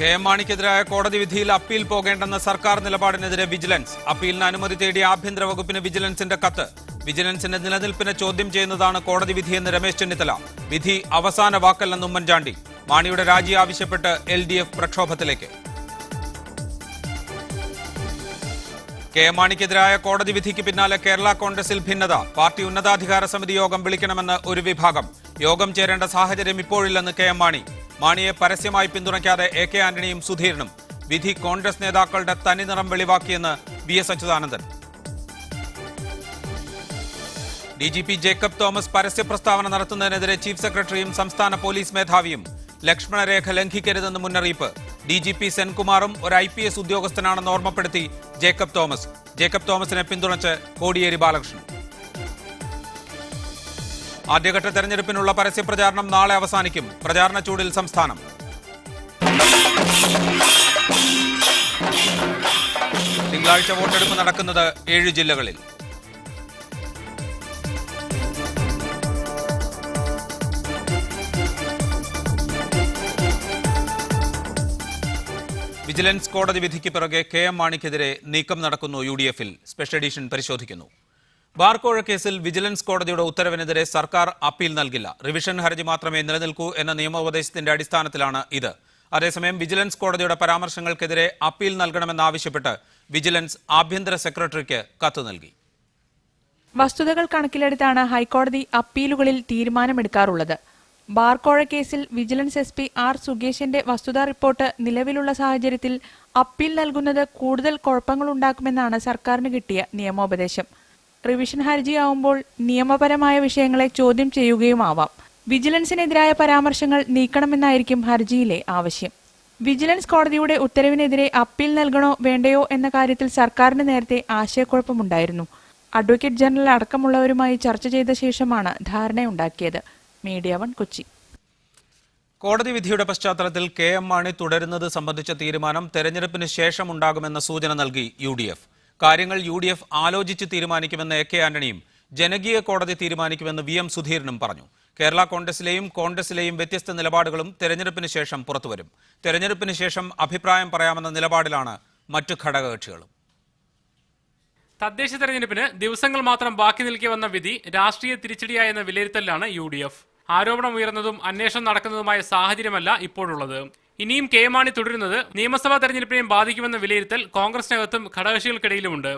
K M. മാണിക്കെതിരായ കോടതി വിധിയിൽ appeal പോകേണ്ടെന്ന സർക്കാർ നിലപാടിനെതിരെ വിജിലൻസ്. അപ്പീലിന് അനുമതി തേടിയ ആഭ്യന്തര വകുപ്പിന് വിജിലൻസിന്റെ കത്ത്. വിജിലൻസിന്റെ നിലനിൽപ്പിനെ ചോദ്യം ചെയ്യുന്നതാണ് കോടതി വിധിയെന്ന് രമേശ് ചെന്നിത്തല. വിധി അവസാന വാക്കല്ലെന്ന് ഉമ്മൻചാണ്ടി. മാണിയുടെ രാജി ആവശ്യപ്പെട്ട് LDF പ്രക്ഷോഭത്തിലേക്ക്. കെ.എം. മാണിക്കെതിരായ കോടതി വിധിക്ക് പിന്നാലെ കേരള കോൺഗ്രസിൽ ഭിന്നത. പാർട്ടി ഉന്നതാധികാര സമിതി യോഗം വിളിക്കണമെന്ന് ഒരു വിഭാഗം. യോഗം ചേരേണ്ട സാഹചര്യം ഇപ്പോഴില്ലെന്ന് കെ.എം. മാണി. മാണിയെ പരസ്യമായി പിന്തുണയ്ക്കാതെ AK ആന്റണിയും സുധീരനും. വിധി കോൺഗ്രസ് നേതാക്കളുടെ തനിനിറം വെളിവാക്കിയെന്ന് VS Achuthanandan. DGP Jacob Thomas പരസ്യ പ്രസ്താവന നടത്തുന്നതിനെതിരെ ചീഫ് സെക്രട്ടറിയും സംസ്ഥാന പോലീസ് മേധാവിയും. ലക്ഷ്മണരേഖ ലംഘിക്കരുതെന്ന് മുന്നറിയിപ്പ്. DGP സെൻകുമാറും ഒരു IPS ഉദ്യോഗസ്ഥനാണെന്ന് ഓർമ്മപ്പെടുത്തി ജേക്കബ് തോമസ്. ജേക്കബ് തോമസിനെ പിന്തുണച്ച് കോടിയേരി ബാലകൃഷ്ണൻ. ആദ്യഘട്ട തെരഞ്ഞെടുപ്പിനുള്ള പരസ്യപ്രചാരണം നാളെ അവസാനിക്കും. പ്രചാരണ ചൂടിൽ സംസ്ഥാനം. തിങ്കളാഴ്ച വോട്ടെടുപ്പ് നടക്കുന്നത് 7 ജില്ലകളിൽ. വിജിലൻസ് കോടതി വിധിക്ക് പിറകെ കെ.എം. മാണിക്കെതിരെ നീക്കം നടക്കുന്നു. UDF-ൽ സ്പെഷ്യൽ എഡിഷൻ പരിശോധിക്കുന്നു. ബാർക്കോഴ കേസിൽ വിജിലൻസ് കോടതിയുടെ ഉത്തരവിനെതിരെ സർക്കാർ അപ്പീൽ നൽകില്ല. റിവിഷൻ ഹർജി മാത്രമേ നിലനിൽക്കൂ എന്ന നിയമോപദേശത്തിന്റെ അടിസ്ഥാനത്തിലാണ് ഇത്. അതേസമയം വിജിലൻസ് കോടതിയുടെ പരാമർശങ്ങൾക്കെതിരെ അപ്പീൽ നൽകണമെന്നാവശ്യപ്പെട്ട് വിജിലൻസ് ആഭ്യന്തര സെക്രട്ടറിക്ക് കത്ത് നൽകി. വസ്തുതകൾ കണക്കിലെടുത്താണ് ഹൈക്കോടതി അപ്പീലുകളിൽ തീരുമാനമെടുക്കാറുള്ളത്. ബാർക്കോഴ കേസിൽ വിജിലൻസ് SP R സുഗേഷിന്റെ വസ്തുതാ റിപ്പോർട്ട് നിലവിലുള്ള സാഹചര്യത്തിൽ അപ്പീൽ നൽകുന്നത് കൂടുതൽ കുഴപ്പങ്ങളുണ്ടാക്കുമെന്നാണ് സർക്കാരിന് കിട്ടിയ നിയമോപദേശം. റിവിഷൻ ഹർജിയാവുമ്പോൾ നിയമപരമായ വിഷയങ്ങളെ ചോദ്യം ചെയ്യുകയുമാവാം. വിജിലൻസിനെതിരായ പരാമർശങ്ങൾ നീക്കണമെന്നായിരിക്കും ഹർജിയിലെ ആവശ്യം. വിജിലൻസ് കോടതിയുടെ ഉത്തരവിനെതിരെ അപ്പീൽ നൽകണോ വേണ്ടയോ എന്ന കാര്യത്തിൽ സർക്കാരിന് നേരത്തെ ആശയക്കുഴപ്പമുണ്ടായിരുന്നു. അഡ്വക്കേറ്റ് ജനറൽ അടക്കമുള്ളവരുമായി ചർച്ച ചെയ്ത ശേഷമാണ് ധാരണയുണ്ടാക്കിയത്. മീഡിയ 1 കൊച്ചി. കോടതി വിധിയുടെ പശ്ചാത്തലത്തിൽ കെ.എം. മാണി തുടരുന്നത് സംബന്ധിച്ച തീരുമാനം തെരഞ്ഞെടുപ്പിന് ശേഷം ഉണ്ടാകുമെന്ന സൂചന നൽകി UDF. കാര്യങ്ങൾ UDF ആലോചിച്ച് തീരുമാനിക്കുമെന്ന് AK ആന്റണിയും ജനകീയ കോടതി തീരുമാനിക്കുമെന്ന് VM സുധീരനും പറഞ്ഞു. കേരള കോൺഗ്രസിലെയും വ്യത്യസ്ത നിലപാടുകളും തെരഞ്ഞെടുപ്പിന് ശേഷം പുറത്തുവരും. തെരഞ്ഞെടുപ്പിന് ശേഷം അഭിപ്രായം പറയാമെന്ന നിലപാടിലാണ് മറ്റു ഘടകകക്ഷികളും. തദ്ദേശ തെരഞ്ഞെടുപ്പിന് ദിവസങ്ങൾ മാത്രം ബാക്കി നിൽക്കെ വന്ന വിധി രാഷ്ട്രീയ തിരിച്ചടിയായെന്ന വിലയിരുത്തലാണ് UDF. ആരോപണം ഉയർന്നതും അന്വേഷണം നടക്കുന്നതുമായ സാഹചര്യമല്ല ഇപ്പോഴുള്ളത്. ഇനിയും കെ.എം. മാണി തുടരുന്നത് നിയമസഭാ തെരഞ്ഞെടുപ്പിനെയും ബാധിക്കുമെന്ന വിലയിരുത്തൽ കോൺഗ്രസിനകത്തും ഘടകകക്ഷികൾക്കിടയിലുമുണ്ട്.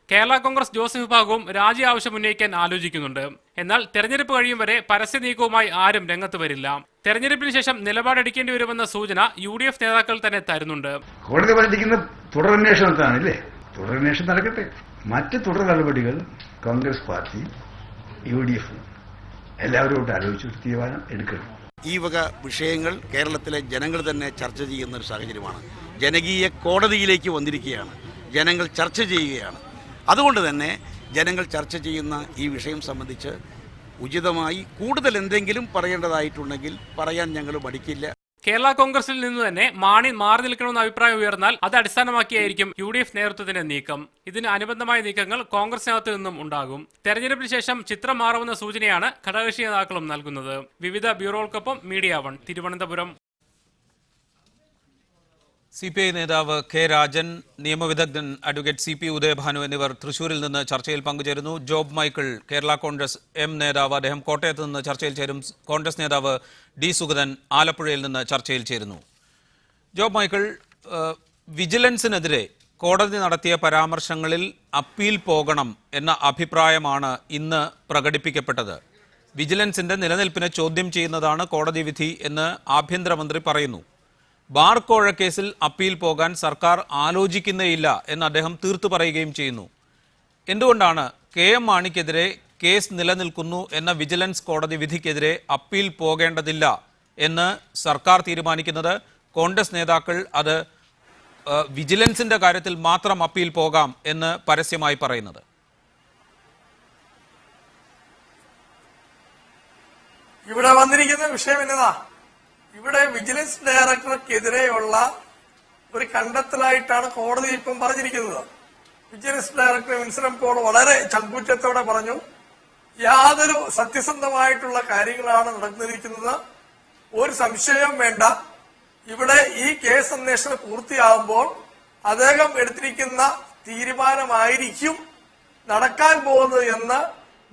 കേരള കോൺഗ്രസ് ജോസഫ് വിഭാഗവും രാജി ആവശ്യം ഉന്നയിക്കാൻ ആലോചിക്കുന്നുണ്ട്. എന്നാൽ തെരഞ്ഞെടുപ്പ് കഴിയും വരെ പരസ്യ നീക്കവുമായി ആരും രംഗത്ത് വരില്ല. തെരഞ്ഞെടുപ്പിന് ശേഷം നിലപാടെടുക്കേണ്ടി വരുമെന്ന സൂചന UDF നേതാക്കൾ തന്നെ തരുന്നുണ്ട്. കോടതി പറഞ്ഞിരിക്കുന്ന തുടരന്വേഷണത്തിനാണല്ലേ, തുടരന്വേഷണം നടക്കട്ടെ. മറ്റ് തുടർ നടപടികൾ കോൺഗ്രസ് പാർട്ടി UDF എല്ലാവരോടും ആലോചിച്ച് തീരുമാനം എടുക്കണം. ഈ വക വിഷയങ്ങൾ കേരളത്തിലെ ജനങ്ങൾ തന്നെ ചർച്ച ചെയ്യുന്ന ഒരു സാഹചര്യമാണ്. ജനകീയ കോടതിയിലേക്ക് വന്നിരിക്കുകയാണ്. ജനങ്ങൾ ചർച്ച ചെയ്യുകയാണ്. അതുകൊണ്ട് തന്നെ ജനങ്ങൾ ചർച്ച ചെയ്യുന്ന ഈ വിഷയം സംബന്ധിച്ച് ഉചിതമായി കൂടുതൽ എന്തെങ്കിലും പറയേണ്ടതായിട്ടുണ്ടെങ്കിൽ പറയാൻ ഞങ്ങൾ മടിക്കില്ല. കേരള കോൺഗ്രസിൽ നിന്ന് തന്നെ മാണി മാറി നിൽക്കണമെന്ന അഭിപ്രായം ഉയർന്നാൽ അത് അടിസ്ഥാനമാക്കിയായിരിക്കും UDF നേതൃത്വത്തിന്റെ നീക്കം. ഇതിന് അനുബന്ധമായ നീക്കങ്ങൾ കോൺഗ്രസിനകത്ത് നിന്നും ഉണ്ടാകും. തെരഞ്ഞെടുപ്പിന് ശേഷം ചിത്രം മാറുമെന്ന സൂചനയാണ് ഘടകകക്ഷി നേതാക്കളും നൽകുന്നത്. വിവിധ ബ്യൂറോകൾക്കൊപ്പം മീഡിയ 1 തിരുവനന്തപുരം. CPI നേതാവ് K. രാജൻ, നിയമവിദഗ്ധൻ അഡ്വക്കേറ്റ് CP ഉദയഭാനു എന്നിവർ തൃശൂരിൽ നിന്ന് ചർച്ചയിൽ പങ്കുചേരുന്നു. ജോബ് മൈക്കിൾ, കേരള കോൺഗ്രസ് M നേതാവ്, അദ്ദേഹം കോട്ടയത്ത് നിന്ന് ചർച്ചയിൽ ചേരും. കോൺഗ്രസ് നേതാവ് D. സുഗതൻ ആലപ്പുഴയിൽ നിന്ന് ചർച്ചയിൽ ചേരുന്നു. ജോബ് മൈക്കിൾ, വിജിലൻസിനെതിരെ കോടതി നടത്തിയ പരാമർശങ്ങളിൽ അപ്പീൽ പോകണം എന്ന അഭിപ്രായമാണ് ഇന്ന് പ്രകടിപ്പിക്കപ്പെട്ടത്. വിജിലൻസിന്റെ നിലനിൽപ്പിനെ ചോദ്യം ചെയ്യുന്നതാണ് കോടതി വിധി എന്ന് ആഭ്യന്തരമന്ത്രി പറയുന്നു. ബാർക്കോഴ കേസിൽ അപ്പീൽ പോകാൻ സർക്കാർ ആലോചിക്കുന്നേയില്ല എന്ന് അദ്ദേഹം തീർത്തു പറയുകയും ചെയ്യുന്നു. എന്തുകൊണ്ടാണ് കെ.എം. മാണിക്കെതിരെ കേസ് നിലനിൽക്കുന്നു എന്ന വിജിലൻസ് കോടതി വിധിക്കെതിരെ അപ്പീൽ പോകേണ്ടതില്ല എന്ന് സർക്കാർ തീരുമാനിക്കുന്നത്? കോൺഗ്രസ് നേതാക്കൾ അത് വിജിലൻസിന്റെ കാര്യത്തിൽ മാത്രം അപ്പീൽ പോകാം എന്ന് പരസ്യമായി പറയുന്നത്? ഇവിടെ വന്നിരിക്കുന്ന വിഷയം എന്നതാ, ഇവിടെ വിജിലൻസ് ഡയറക്ടർക്കെതിരെയുള്ള ഒരു കണ്ടെത്തലായിട്ടാണ് കോടതി ഇപ്പം പറഞ്ഞിരിക്കുന്നത്. വിജിലൻസ് ഡയറക്ടർ വിൻസെന്റ് പോൾ വളരെ ചങ്കൂറ്റത്തോടെ പറഞ്ഞു, യാതൊരു സത്യസന്ധമായിട്ടുള്ള കാര്യങ്ങളാണ് നടന്നിരിക്കുന്നത്, ഒരു സംശയവും വേണ്ട, ഇവിടെ ഈ കേസ് അന്വേഷണം പൂർത്തിയാകുമ്പോൾ അദ്ദേഹം എടുത്തിരിക്കുന്ന തീരുമാനമായിരിക്കും നടക്കാൻ പോകുന്നത് എന്ന്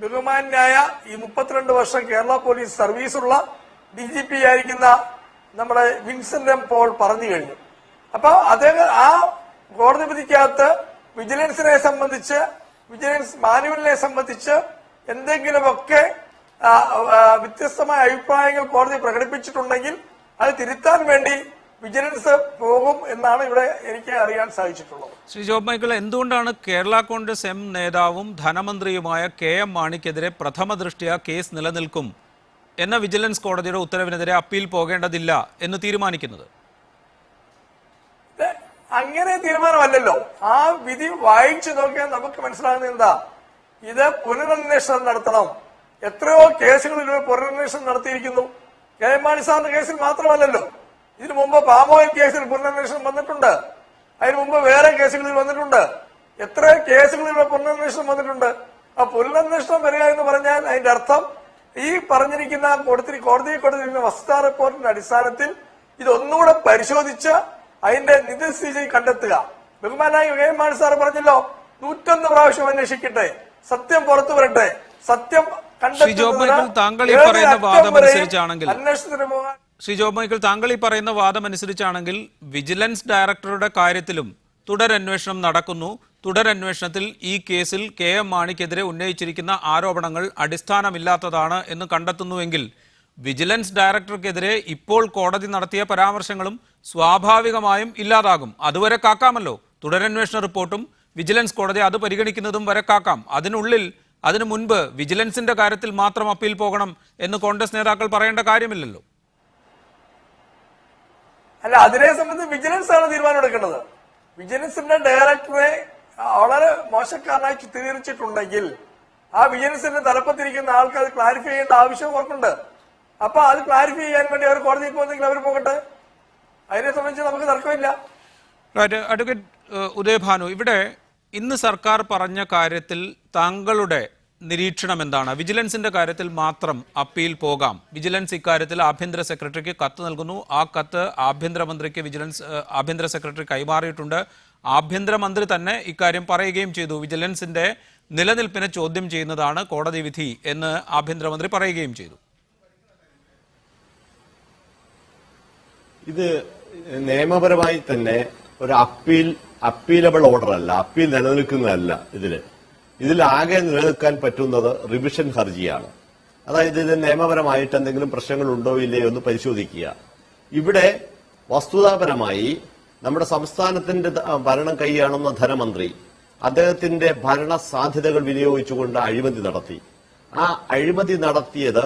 ബഹുമാന്യായ ഈ 32 വർഷം കേരള പോലീസ് സർവീസുള്ള DGP ആയിരിക്കുന്ന നമ്മുടെ വിൻസെന്റ് എം പോൾ പറഞ്ഞു കഴിഞ്ഞു. അപ്പൊ അദ്ദേഹം ആ കോടതി വിധിക്കകത്ത് വിജിലൻസിനെ സംബന്ധിച്ച്, വിജിലൻസ് മാനുവലിനെ സംബന്ധിച്ച് എന്തെങ്കിലുമൊക്കെ വ്യത്യസ്തമായ അഭിപ്രായങ്ങൾ കോടതി പ്രകടിപ്പിച്ചിട്ടുണ്ടെങ്കിൽ അത് തിരുത്താൻ വേണ്ടി വിജിലൻസ് പോകും എന്നാണ് ഇവിടെ എനിക്ക് അറിയാൻ സാധിച്ചിട്ടുള്ളത്. ശ്രീ ജോബ് മൈക്കിൾ, എന്തുകൊണ്ടാണ് കേരള കോൺഗ്രസ് എം നേതാവും ധനമന്ത്രിയുമായ KM മാണിക്കെതിരെ പ്രഥമ ദൃഷ്ട്യാ കേസ് നിലനിൽക്കും എന്ന വിജിലൻസ് കോടതിയുടെ ഉത്തരവിനെതിരെ അപ്പീൽ പോകേണ്ടതില്ല എന്ന് തീരുമാനിക്കുന്നത്? അങ്ങനെ തീരുമാനമല്ലല്ലോ. ആ വിധി വായിച്ചു നോക്കിയാൽ നമുക്ക് മനസ്സിലാകുന്നത് എന്താ, ഇത് പുനരന്വേഷണം നടത്തണം. എത്രയോ കേസുകളിൽ പുനരന്വേഷണം നടത്തിയിരിക്കുന്നു. KM മാണി സാറിന്റെ കേസിൽ മാത്രമല്ലല്ലോ, ഇതിനു മുമ്പ് പാമോയിൽ കേസിൽ പുനരന്വേഷണം വന്നിട്ടുണ്ട്. അതിനു മുമ്പ് വേറെ കേസുകളിൽ വന്നിട്ടുണ്ട്. എത്ര കേസുകളിൽ പുനരന്വേഷണം വന്നിട്ടുണ്ട്. ആ പുനരന്വേഷണം വരിക എന്ന് പറഞ്ഞാൽ അതിന്റെ അർത്ഥം ഈ പറഞ്ഞിരിക്കുന്ന കോടതിയിൽ കൊടുത്തിരിക്കുന്ന വസ്തുതാ റിപ്പോർട്ടിന്റെ അടിസ്ഥാനത്തിൽ ഇതൊന്നുകൂടെ പരിശോധിച്ച് അതിന്റെ നിജസ്ഥിതി കണ്ടെത്തുക. ബഹുമാനായ KM മാണി സാർ പറഞ്ഞല്ലോ, 101 പ്രാവശ്യം അന്വേഷിക്കട്ടെ, സത്യം പുറത്തു വരട്ടെ, സത്യം ശ്രീ ജോബ് മൈക്കിൾ, താങ്കൾ ഈ പറയുന്ന വാദമനുസരിച്ചാണെങ്കിൽ അന്വേഷണത്തിന് പോകാൻ ശ്രീ ജോബ് മൈക്കിൾ, താങ്കൾ ഈ പറയുന്ന വാദമനുസരിച്ചാണെങ്കിൽ വിജിലൻസ് ഡയറക്ടറുടെ കാര്യത്തിലും തുടരന്വേഷണം നടക്കുന്നു. തുടരന്വേഷണത്തിൽ ഈ കേസിൽ KM മാണിക്കെതിരെ ഉന്നയിച്ചിരിക്കുന്ന ആരോപണങ്ങൾ അടിസ്ഥാനമില്ലാത്തതാണ് എന്ന് കണ്ടെത്തുന്നുവെങ്കിൽ വിജിലൻസ് ഡയറക്ടർക്കെതിരെ ഇപ്പോൾ കോടതി നടത്തിയ പരാമർശങ്ങളും സ്വാഭാവികമായും ഇല്ലാതാകും. അതുവരെ കാക്കാമല്ലോ. തുടരന്വേഷണ റിപ്പോർട്ടും വിജിലൻസ് കോടതി അത് പരിഗണിക്കുന്നതും വരെ കാക്കാം. അതിനു മുൻപ് വിജിലൻസിന്റെ കാര്യത്തിൽ മാത്രം അപ്പീൽ പോകണം എന്ന് കോൺഗ്രസ് നേതാക്കൾ പറയേണ്ട കാര്യമില്ലല്ലോ. അല്ല, അതിനെ സംബന്ധിച്ച് വിജിലൻസ് ആണ് തീരുമാനം എടുക്കേണ്ടത്. വിജിലൻസിന്റെ ഡയറക്ടറെ വളരെ മോശക്കാരനായി ചിത്രീകരിച്ചിട്ടുണ്ടെങ്കിൽ ആ വിജിലൻസിന്റെ തലപ്പത്തിരിക്കുന്ന ആൾക്ക് അത് ക്ലാരിഫൈ ചെയ്യേണ്ട ആവശ്യം അവർക്കുണ്ട്. അപ്പൊ അത് ക്ലാരിഫൈ ചെയ്യാൻ വേണ്ടി അവർ കോടതിയിൽ പോകുന്നെങ്കിൽ അവർ പോകട്ടെ. അതിനെ സംബന്ധിച്ച് നമുക്ക് തർക്കമില്ല. അഡ്വക്കേറ്റ് ഉദയഭാനു, ഇവിടെ ഇന്ന് സർക്കാർ പറഞ്ഞ കാര്യത്തിൽ താങ്കളുടെ നിരീക്ഷണം എന്താണ്? വിജിലൻസിന്റെ കാര്യത്തിൽ മാത്രം അപ്പീൽ പോകാം. വിജിലൻസ് ഇക്കാര്യത്തിൽ ആഭ്യന്തര സെക്രട്ടറിക്ക് കത്ത് നൽകുന്നു. ആ കത്ത് ആഭ്യന്തരമന്ത്രിക്ക് ആഭ്യന്തര സെക്രട്ടറി കൈമാറിയിട്ടുണ്ട്. ആഭ്യന്തരമന്ത്രി തന്നെ ഇക്കാര്യം പറയുകയും ചെയ്തു. വിജിലൻസിന്റെ നിലനിൽപ്പിനെ ചോദ്യം ചെയ്യുന്നതാണ് കോടതി വിധി എന്ന് ആഭ്യന്തരമന്ത്രി പറയുകയും ചെയ്തു. ഇത് നിയമപരമായി തന്നെ ഒരു അപ്പീലബിൾ ഓർഡർ അല്ല, അപ്പീൽ നിലനിൽക്കുന്നതല്ല. ഇതിലാകെ നിലനിൽക്കാൻ പറ്റുന്നത് റിവിഷൻ ഹർജിയാണ്. അതായത് ഇത് നിയമപരമായിട്ട് എന്തെങ്കിലും പ്രശ്നങ്ങൾ ഉണ്ടോ ഇല്ലയോ എന്ന് പരിശോധിക്കുക. ഇവിടെ വസ്തുതാപരമായി നമ്മുടെ സംസ്ഥാനത്തിന്റെ ഭരണം കൈയാളുന്ന ധനമന്ത്രി അദ്ദേഹത്തിന്റെ ഭരണ സാധ്യതകൾ വിനിയോഗിച്ചുകൊണ്ട് അഴിമതി നടത്തി. ആ അഴിമതി നടത്തിയത്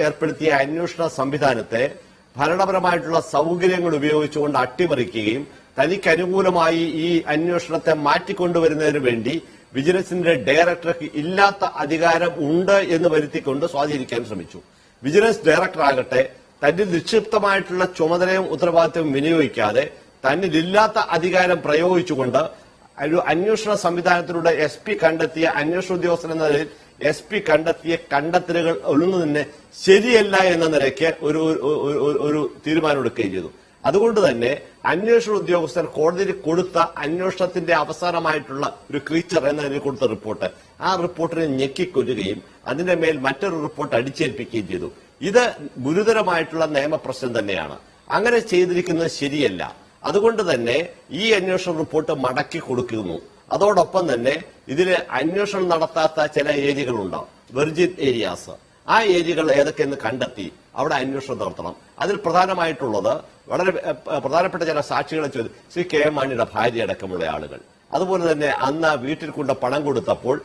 ഏർപ്പെടുത്തിയ അന്വേഷണ സംവിധാനത്തെ ഭരണപരമായിട്ടുള്ള സൗകര്യങ്ങൾ ഉപയോഗിച്ചുകൊണ്ട് അട്ടിമറിക്കുകയും തനിക്ക് അനുകൂലമായി ഈ അന്വേഷണത്തെ മാറ്റിക്കൊണ്ടുവരുന്നതിന് വേണ്ടി വിജിലൻസിന്റെ ഡയറക്ടർക്ക് ഇല്ലാത്ത അധികാരം ഉണ്ട് എന്ന് വരുത്തിക്കൊണ്ട് സ്വാധീനിക്കാൻ ശ്രമിച്ചു. വിജിലൻസ് ഡയറക്ടർ ആകട്ടെ തന്നിൽ നിക്ഷിപ്തമായിട്ടുള്ള ചുമതലയും ഉത്തരവാദിത്വവും വിനിയോഗിക്കാതെ തന്നിലില്ലാത്ത അധികാരം പ്രയോഗിച്ചുകൊണ്ട് ഒരു അന്വേഷണ സംവിധാനത്തിലൂടെ SP കണ്ടെത്തിയ അന്വേഷണ ഉദ്യോഗസ്ഥൻ എന്ന നിലയിൽ SP കണ്ടെത്തിയ കണ്ടെത്തലുകൾ ഒന്നും തന്നെ ശരിയല്ല എന്ന നിലയ്ക്ക് ഒരു തീരുമാനമെടുക്കുകയും ചെയ്തു. അതുകൊണ്ട് തന്നെ അന്വേഷണ ഉദ്യോഗസ്ഥർ കോടതിയിൽ കൊടുത്ത അന്വേഷണത്തിന്റെ അവസാനമായിട്ടുള്ള ഒരു ക്രീച്ചർ എന്ന നിലയിൽ കൊടുത്ത റിപ്പോർട്ട്, ആ റിപ്പോർട്ടിനെ ഞെക്കിക്കൊല്ലുകയും അതിന്റെ മേൽ മറ്റൊരു റിപ്പോർട്ട് അടിച്ചേൽപ്പിക്കുകയും ചെയ്തു. ഇത് ഗുരുതരമായിട്ടുള്ള നിയമപ്രശ്നം തന്നെയാണ്. അങ്ങനെ ചെയ്തിരിക്കുന്നത് ശരിയല്ല. അതുകൊണ്ട് തന്നെ ഈ അന്വേഷണ റിപ്പോർട്ട് മടക്കി കൊടുക്കുന്നു. അതോടൊപ്പം തന്നെ ഇതിന് അന്വേഷണം നടത്താത്ത ചില ഏരിയകളുണ്ടാവും, വെർജിൻ ഏരിയാസ്. ആ ഏരിയകൾ ഏതൊക്കെയെന്ന് കണ്ടെത്തി അവിടെ അന്വേഷണം നടത്തണം. അതിൽ പ്രധാനമായിട്ടുള്ളത് വളരെ പ്രധാനപ്പെട്ട ചില സാക്ഷികളെ ചോദ്യം ശ്രീ KM മാണിയുടെ ഭാര്യ അടക്കമുള്ള ആളുകൾ. അതുപോലെ തന്നെ അന്ന് വീട്ടിൽ കൊണ്ട് പണം കൊടുത്തപ്പോൾ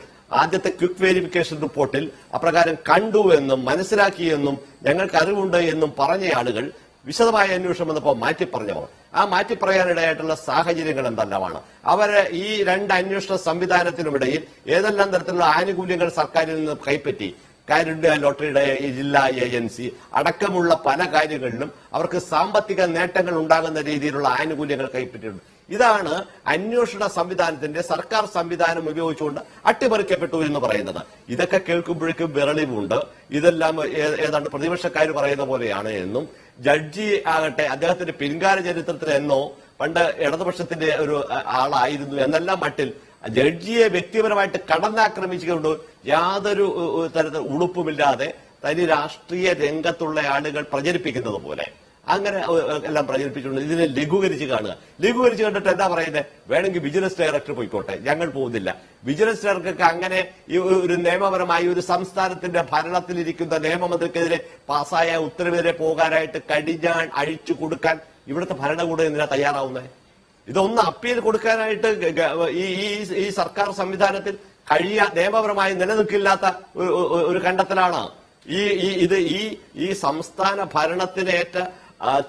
ആദ്യത്തെ ക്വിക്ക് വെരിഫിക്കേഷൻ റിപ്പോർട്ടിൽ അപ്രകാരം കണ്ടു എന്നും മനസ്സിലാക്കിയെന്നും ഞങ്ങൾക്ക് അറിവുണ്ട് എന്നും പറഞ്ഞ ആളുകൾ വിശദമായ അന്വേഷണം വന്നപ്പോൾ മാറ്റിപ്പറഞ്ഞവർ. ആ മാറ്റിപ്പറയാനിടയായിട്ടുള്ള സാഹചര്യങ്ങൾ എന്തെല്ലാമാണ്? അവര് ഈ രണ്ട് അന്വേഷണ സംവിധാനത്തിനുമിടയിൽ ഏതെല്ലാം തരത്തിലുള്ള ആനുകൂല്യങ്ങൾ സർക്കാരിൽ നിന്ന് കൈപ്പറ്റി, കാരുണ്യ ലോട്ടറിയുടെ ജില്ലാ ഏജൻസി അടക്കമുള്ള പല കാര്യങ്ങളിലും അവർക്ക് സാമ്പത്തിക നേട്ടങ്ങൾ ഉണ്ടാകുന്ന രീതിയിലുള്ള ആനുകൂല്യങ്ങൾ കൈപ്പറ്റിയിട്ടുണ്ട്. ഇതാണ് അന്വേഷണ സംവിധാനത്തിന്റെ സർക്കാർ സംവിധാനം ഉപയോഗിച്ചുകൊണ്ട് അട്ടിമറിക്കപ്പെട്ടു എന്ന് പറയുന്നത്. ഇതൊക്കെ കേൾക്കുമ്പോഴേക്കും വിറളിവുണ്ട്. ഇതെല്ലാം ഏതാണ്ട് പ്രതിപക്ഷക്കാർ പറയുന്ന പോലെയാണ് എന്നും ജഡ്ജി ആകട്ടെ അദ്ദേഹത്തിന്റെ പിൻകാല ചരിത്രത്തിൽ എന്നോ പണ്ട് ഇടതുപക്ഷത്തിന്റെ ഒരു ആളായിരുന്നു എന്നെല്ലാം മട്ടിൽ ജഡ്ജിയെ വ്യക്തിപരമായിട്ട് കടന്നാക്രമിച്ചുകൊണ്ട് യാതൊരു തരത്തിൽ ഉളുപ്പുമില്ലാതെ തനി രാഷ്ട്രീയ രംഗത്തുള്ള ആളുകൾ പ്രചരിപ്പിക്കുന്നത് പോലെ അങ്ങനെ എല്ലാം പ്രചരിപ്പിച്ചുകൊണ്ട് ഇതിനെ ലഘൂകരിച്ച് കാണുക. ലഘൂകരിച്ച് കണ്ടിട്ട് എന്താ പറയുന്നത്? വേണമെങ്കിൽ വിജിലൻസ് ഡയറക്ടർ പോയിക്കോട്ടെ, ഞങ്ങൾ പോകുന്നില്ല. വിജിലൻസ് ഡയറക്ടർക്ക് അങ്ങനെ ഒരു നിയമപരമായി ഒരു സംസ്ഥാനത്തിന്റെ ഭരണത്തിലിരിക്കുന്ന നിയമമന്ത്രിക്കെതിരെ പാസ്സായ ഉത്തരവിനെതിരെ പോകാനായിട്ട് കടിഞ്ഞാൺ അഴിച്ചു കൊടുക്കാൻ ഇവിടുത്തെ ഭരണകൂടം എന്തിനാ തയ്യാറാവുന്നത്? ഇതൊന്ന് അപ്പീൽ കൊടുക്കാനായിട്ട് ഈ സർക്കാർ സംവിധാനത്തിൽ നിയമപരമായി നിലനിൽക്കില്ലാത്ത ഒരു കണ്ടെത്തലാണ്. ഈ സംസ്ഥാന ഭരണത്തിനേറ്റ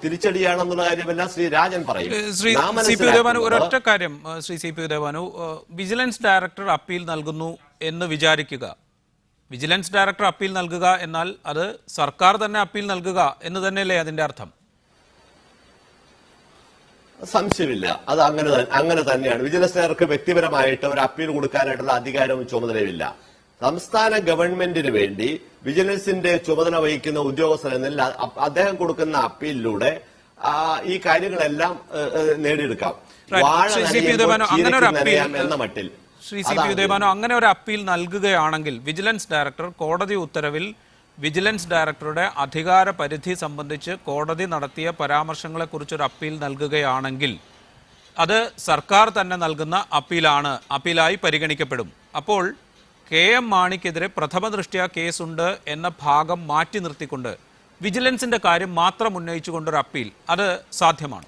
തിരിച്ചടിയാണെന്നുള്ള കാര്യമെല്ലാം ശ്രീ രാജൻ പറയും. ശ്രീ സി പി ഉദയഭാനു, ഒരൊറ്റ കാര്യം Shri C P Udayabhanu, vigilance director appeal നൽകുന്നു എന്ന് വിചാരിക്കുക. വിജിലൻസ് ഡയറക്ടർ അപ്പീൽ നൽകുക എന്നാൽ അത് സർക്കാർ തന്നെ അപ്പീൽ നൽകുക എന്ന് തന്നെയല്ലേ അതിന്റെ അർത്ഥം? സംശയമില്ല, അത് അങ്ങനെ തന്നെയാണ്. വിജിലൻസ് ഡയറക്ടർക്ക് വ്യക്തിപരമായിട്ട് ഒരു അപ്പീൽ കൊടുക്കാനായിട്ടുള്ള അധികാരവും ചുമതലയുമില്ല. സംസ്ഥാന ഗവൺമെന്റിന് വേണ്ടി വിജിലൻസിന്റെ ചുമതല വഹിക്കുന്ന ഉദ്യോഗസ്ഥൻ എന്നല്ല അദ്ദേഹം കൊടുക്കുന്ന അപ്പീലിലൂടെ ഈ കാര്യങ്ങളെല്ലാം നേടിയെടുക്കാം. എന്ന മട്ടിൽ ശ്രീ സി പി ഉദയഭാനു, അങ്ങനെ ഒരു അപ്പീൽ നൽകുകയാണെങ്കിൽ വിജിലൻസ് ഡയറക്ടർ കോടതി ഉത്തരവിൽ വിജിലൻസ് ഡയറക്ടറുടെ അധികാര പരിധി സംബന്ധിച്ച് കോടതി നടത്തിയ പരാമർശങ്ങളെക്കുറിച്ചൊരു അപ്പീൽ നൽകുകയാണെങ്കിൽ അത് സർക്കാർ തന്നെ നൽകുന്ന അപ്പീലായി പരിഗണിക്കപ്പെടും. അപ്പോൾ കെ എം മാണിക്കെതിരെ പ്രഥമ ദൃഷ്ട്യാ കേസുണ്ട് എന്ന ഭാഗം മാറ്റി നിർത്തിക്കൊണ്ട് വിജിലൻസിന്റെ കാര്യം മാത്രം ഉന്നയിച്ചുകൊണ്ടൊരു അപ്പീൽ അത് സാധ്യമാണ്?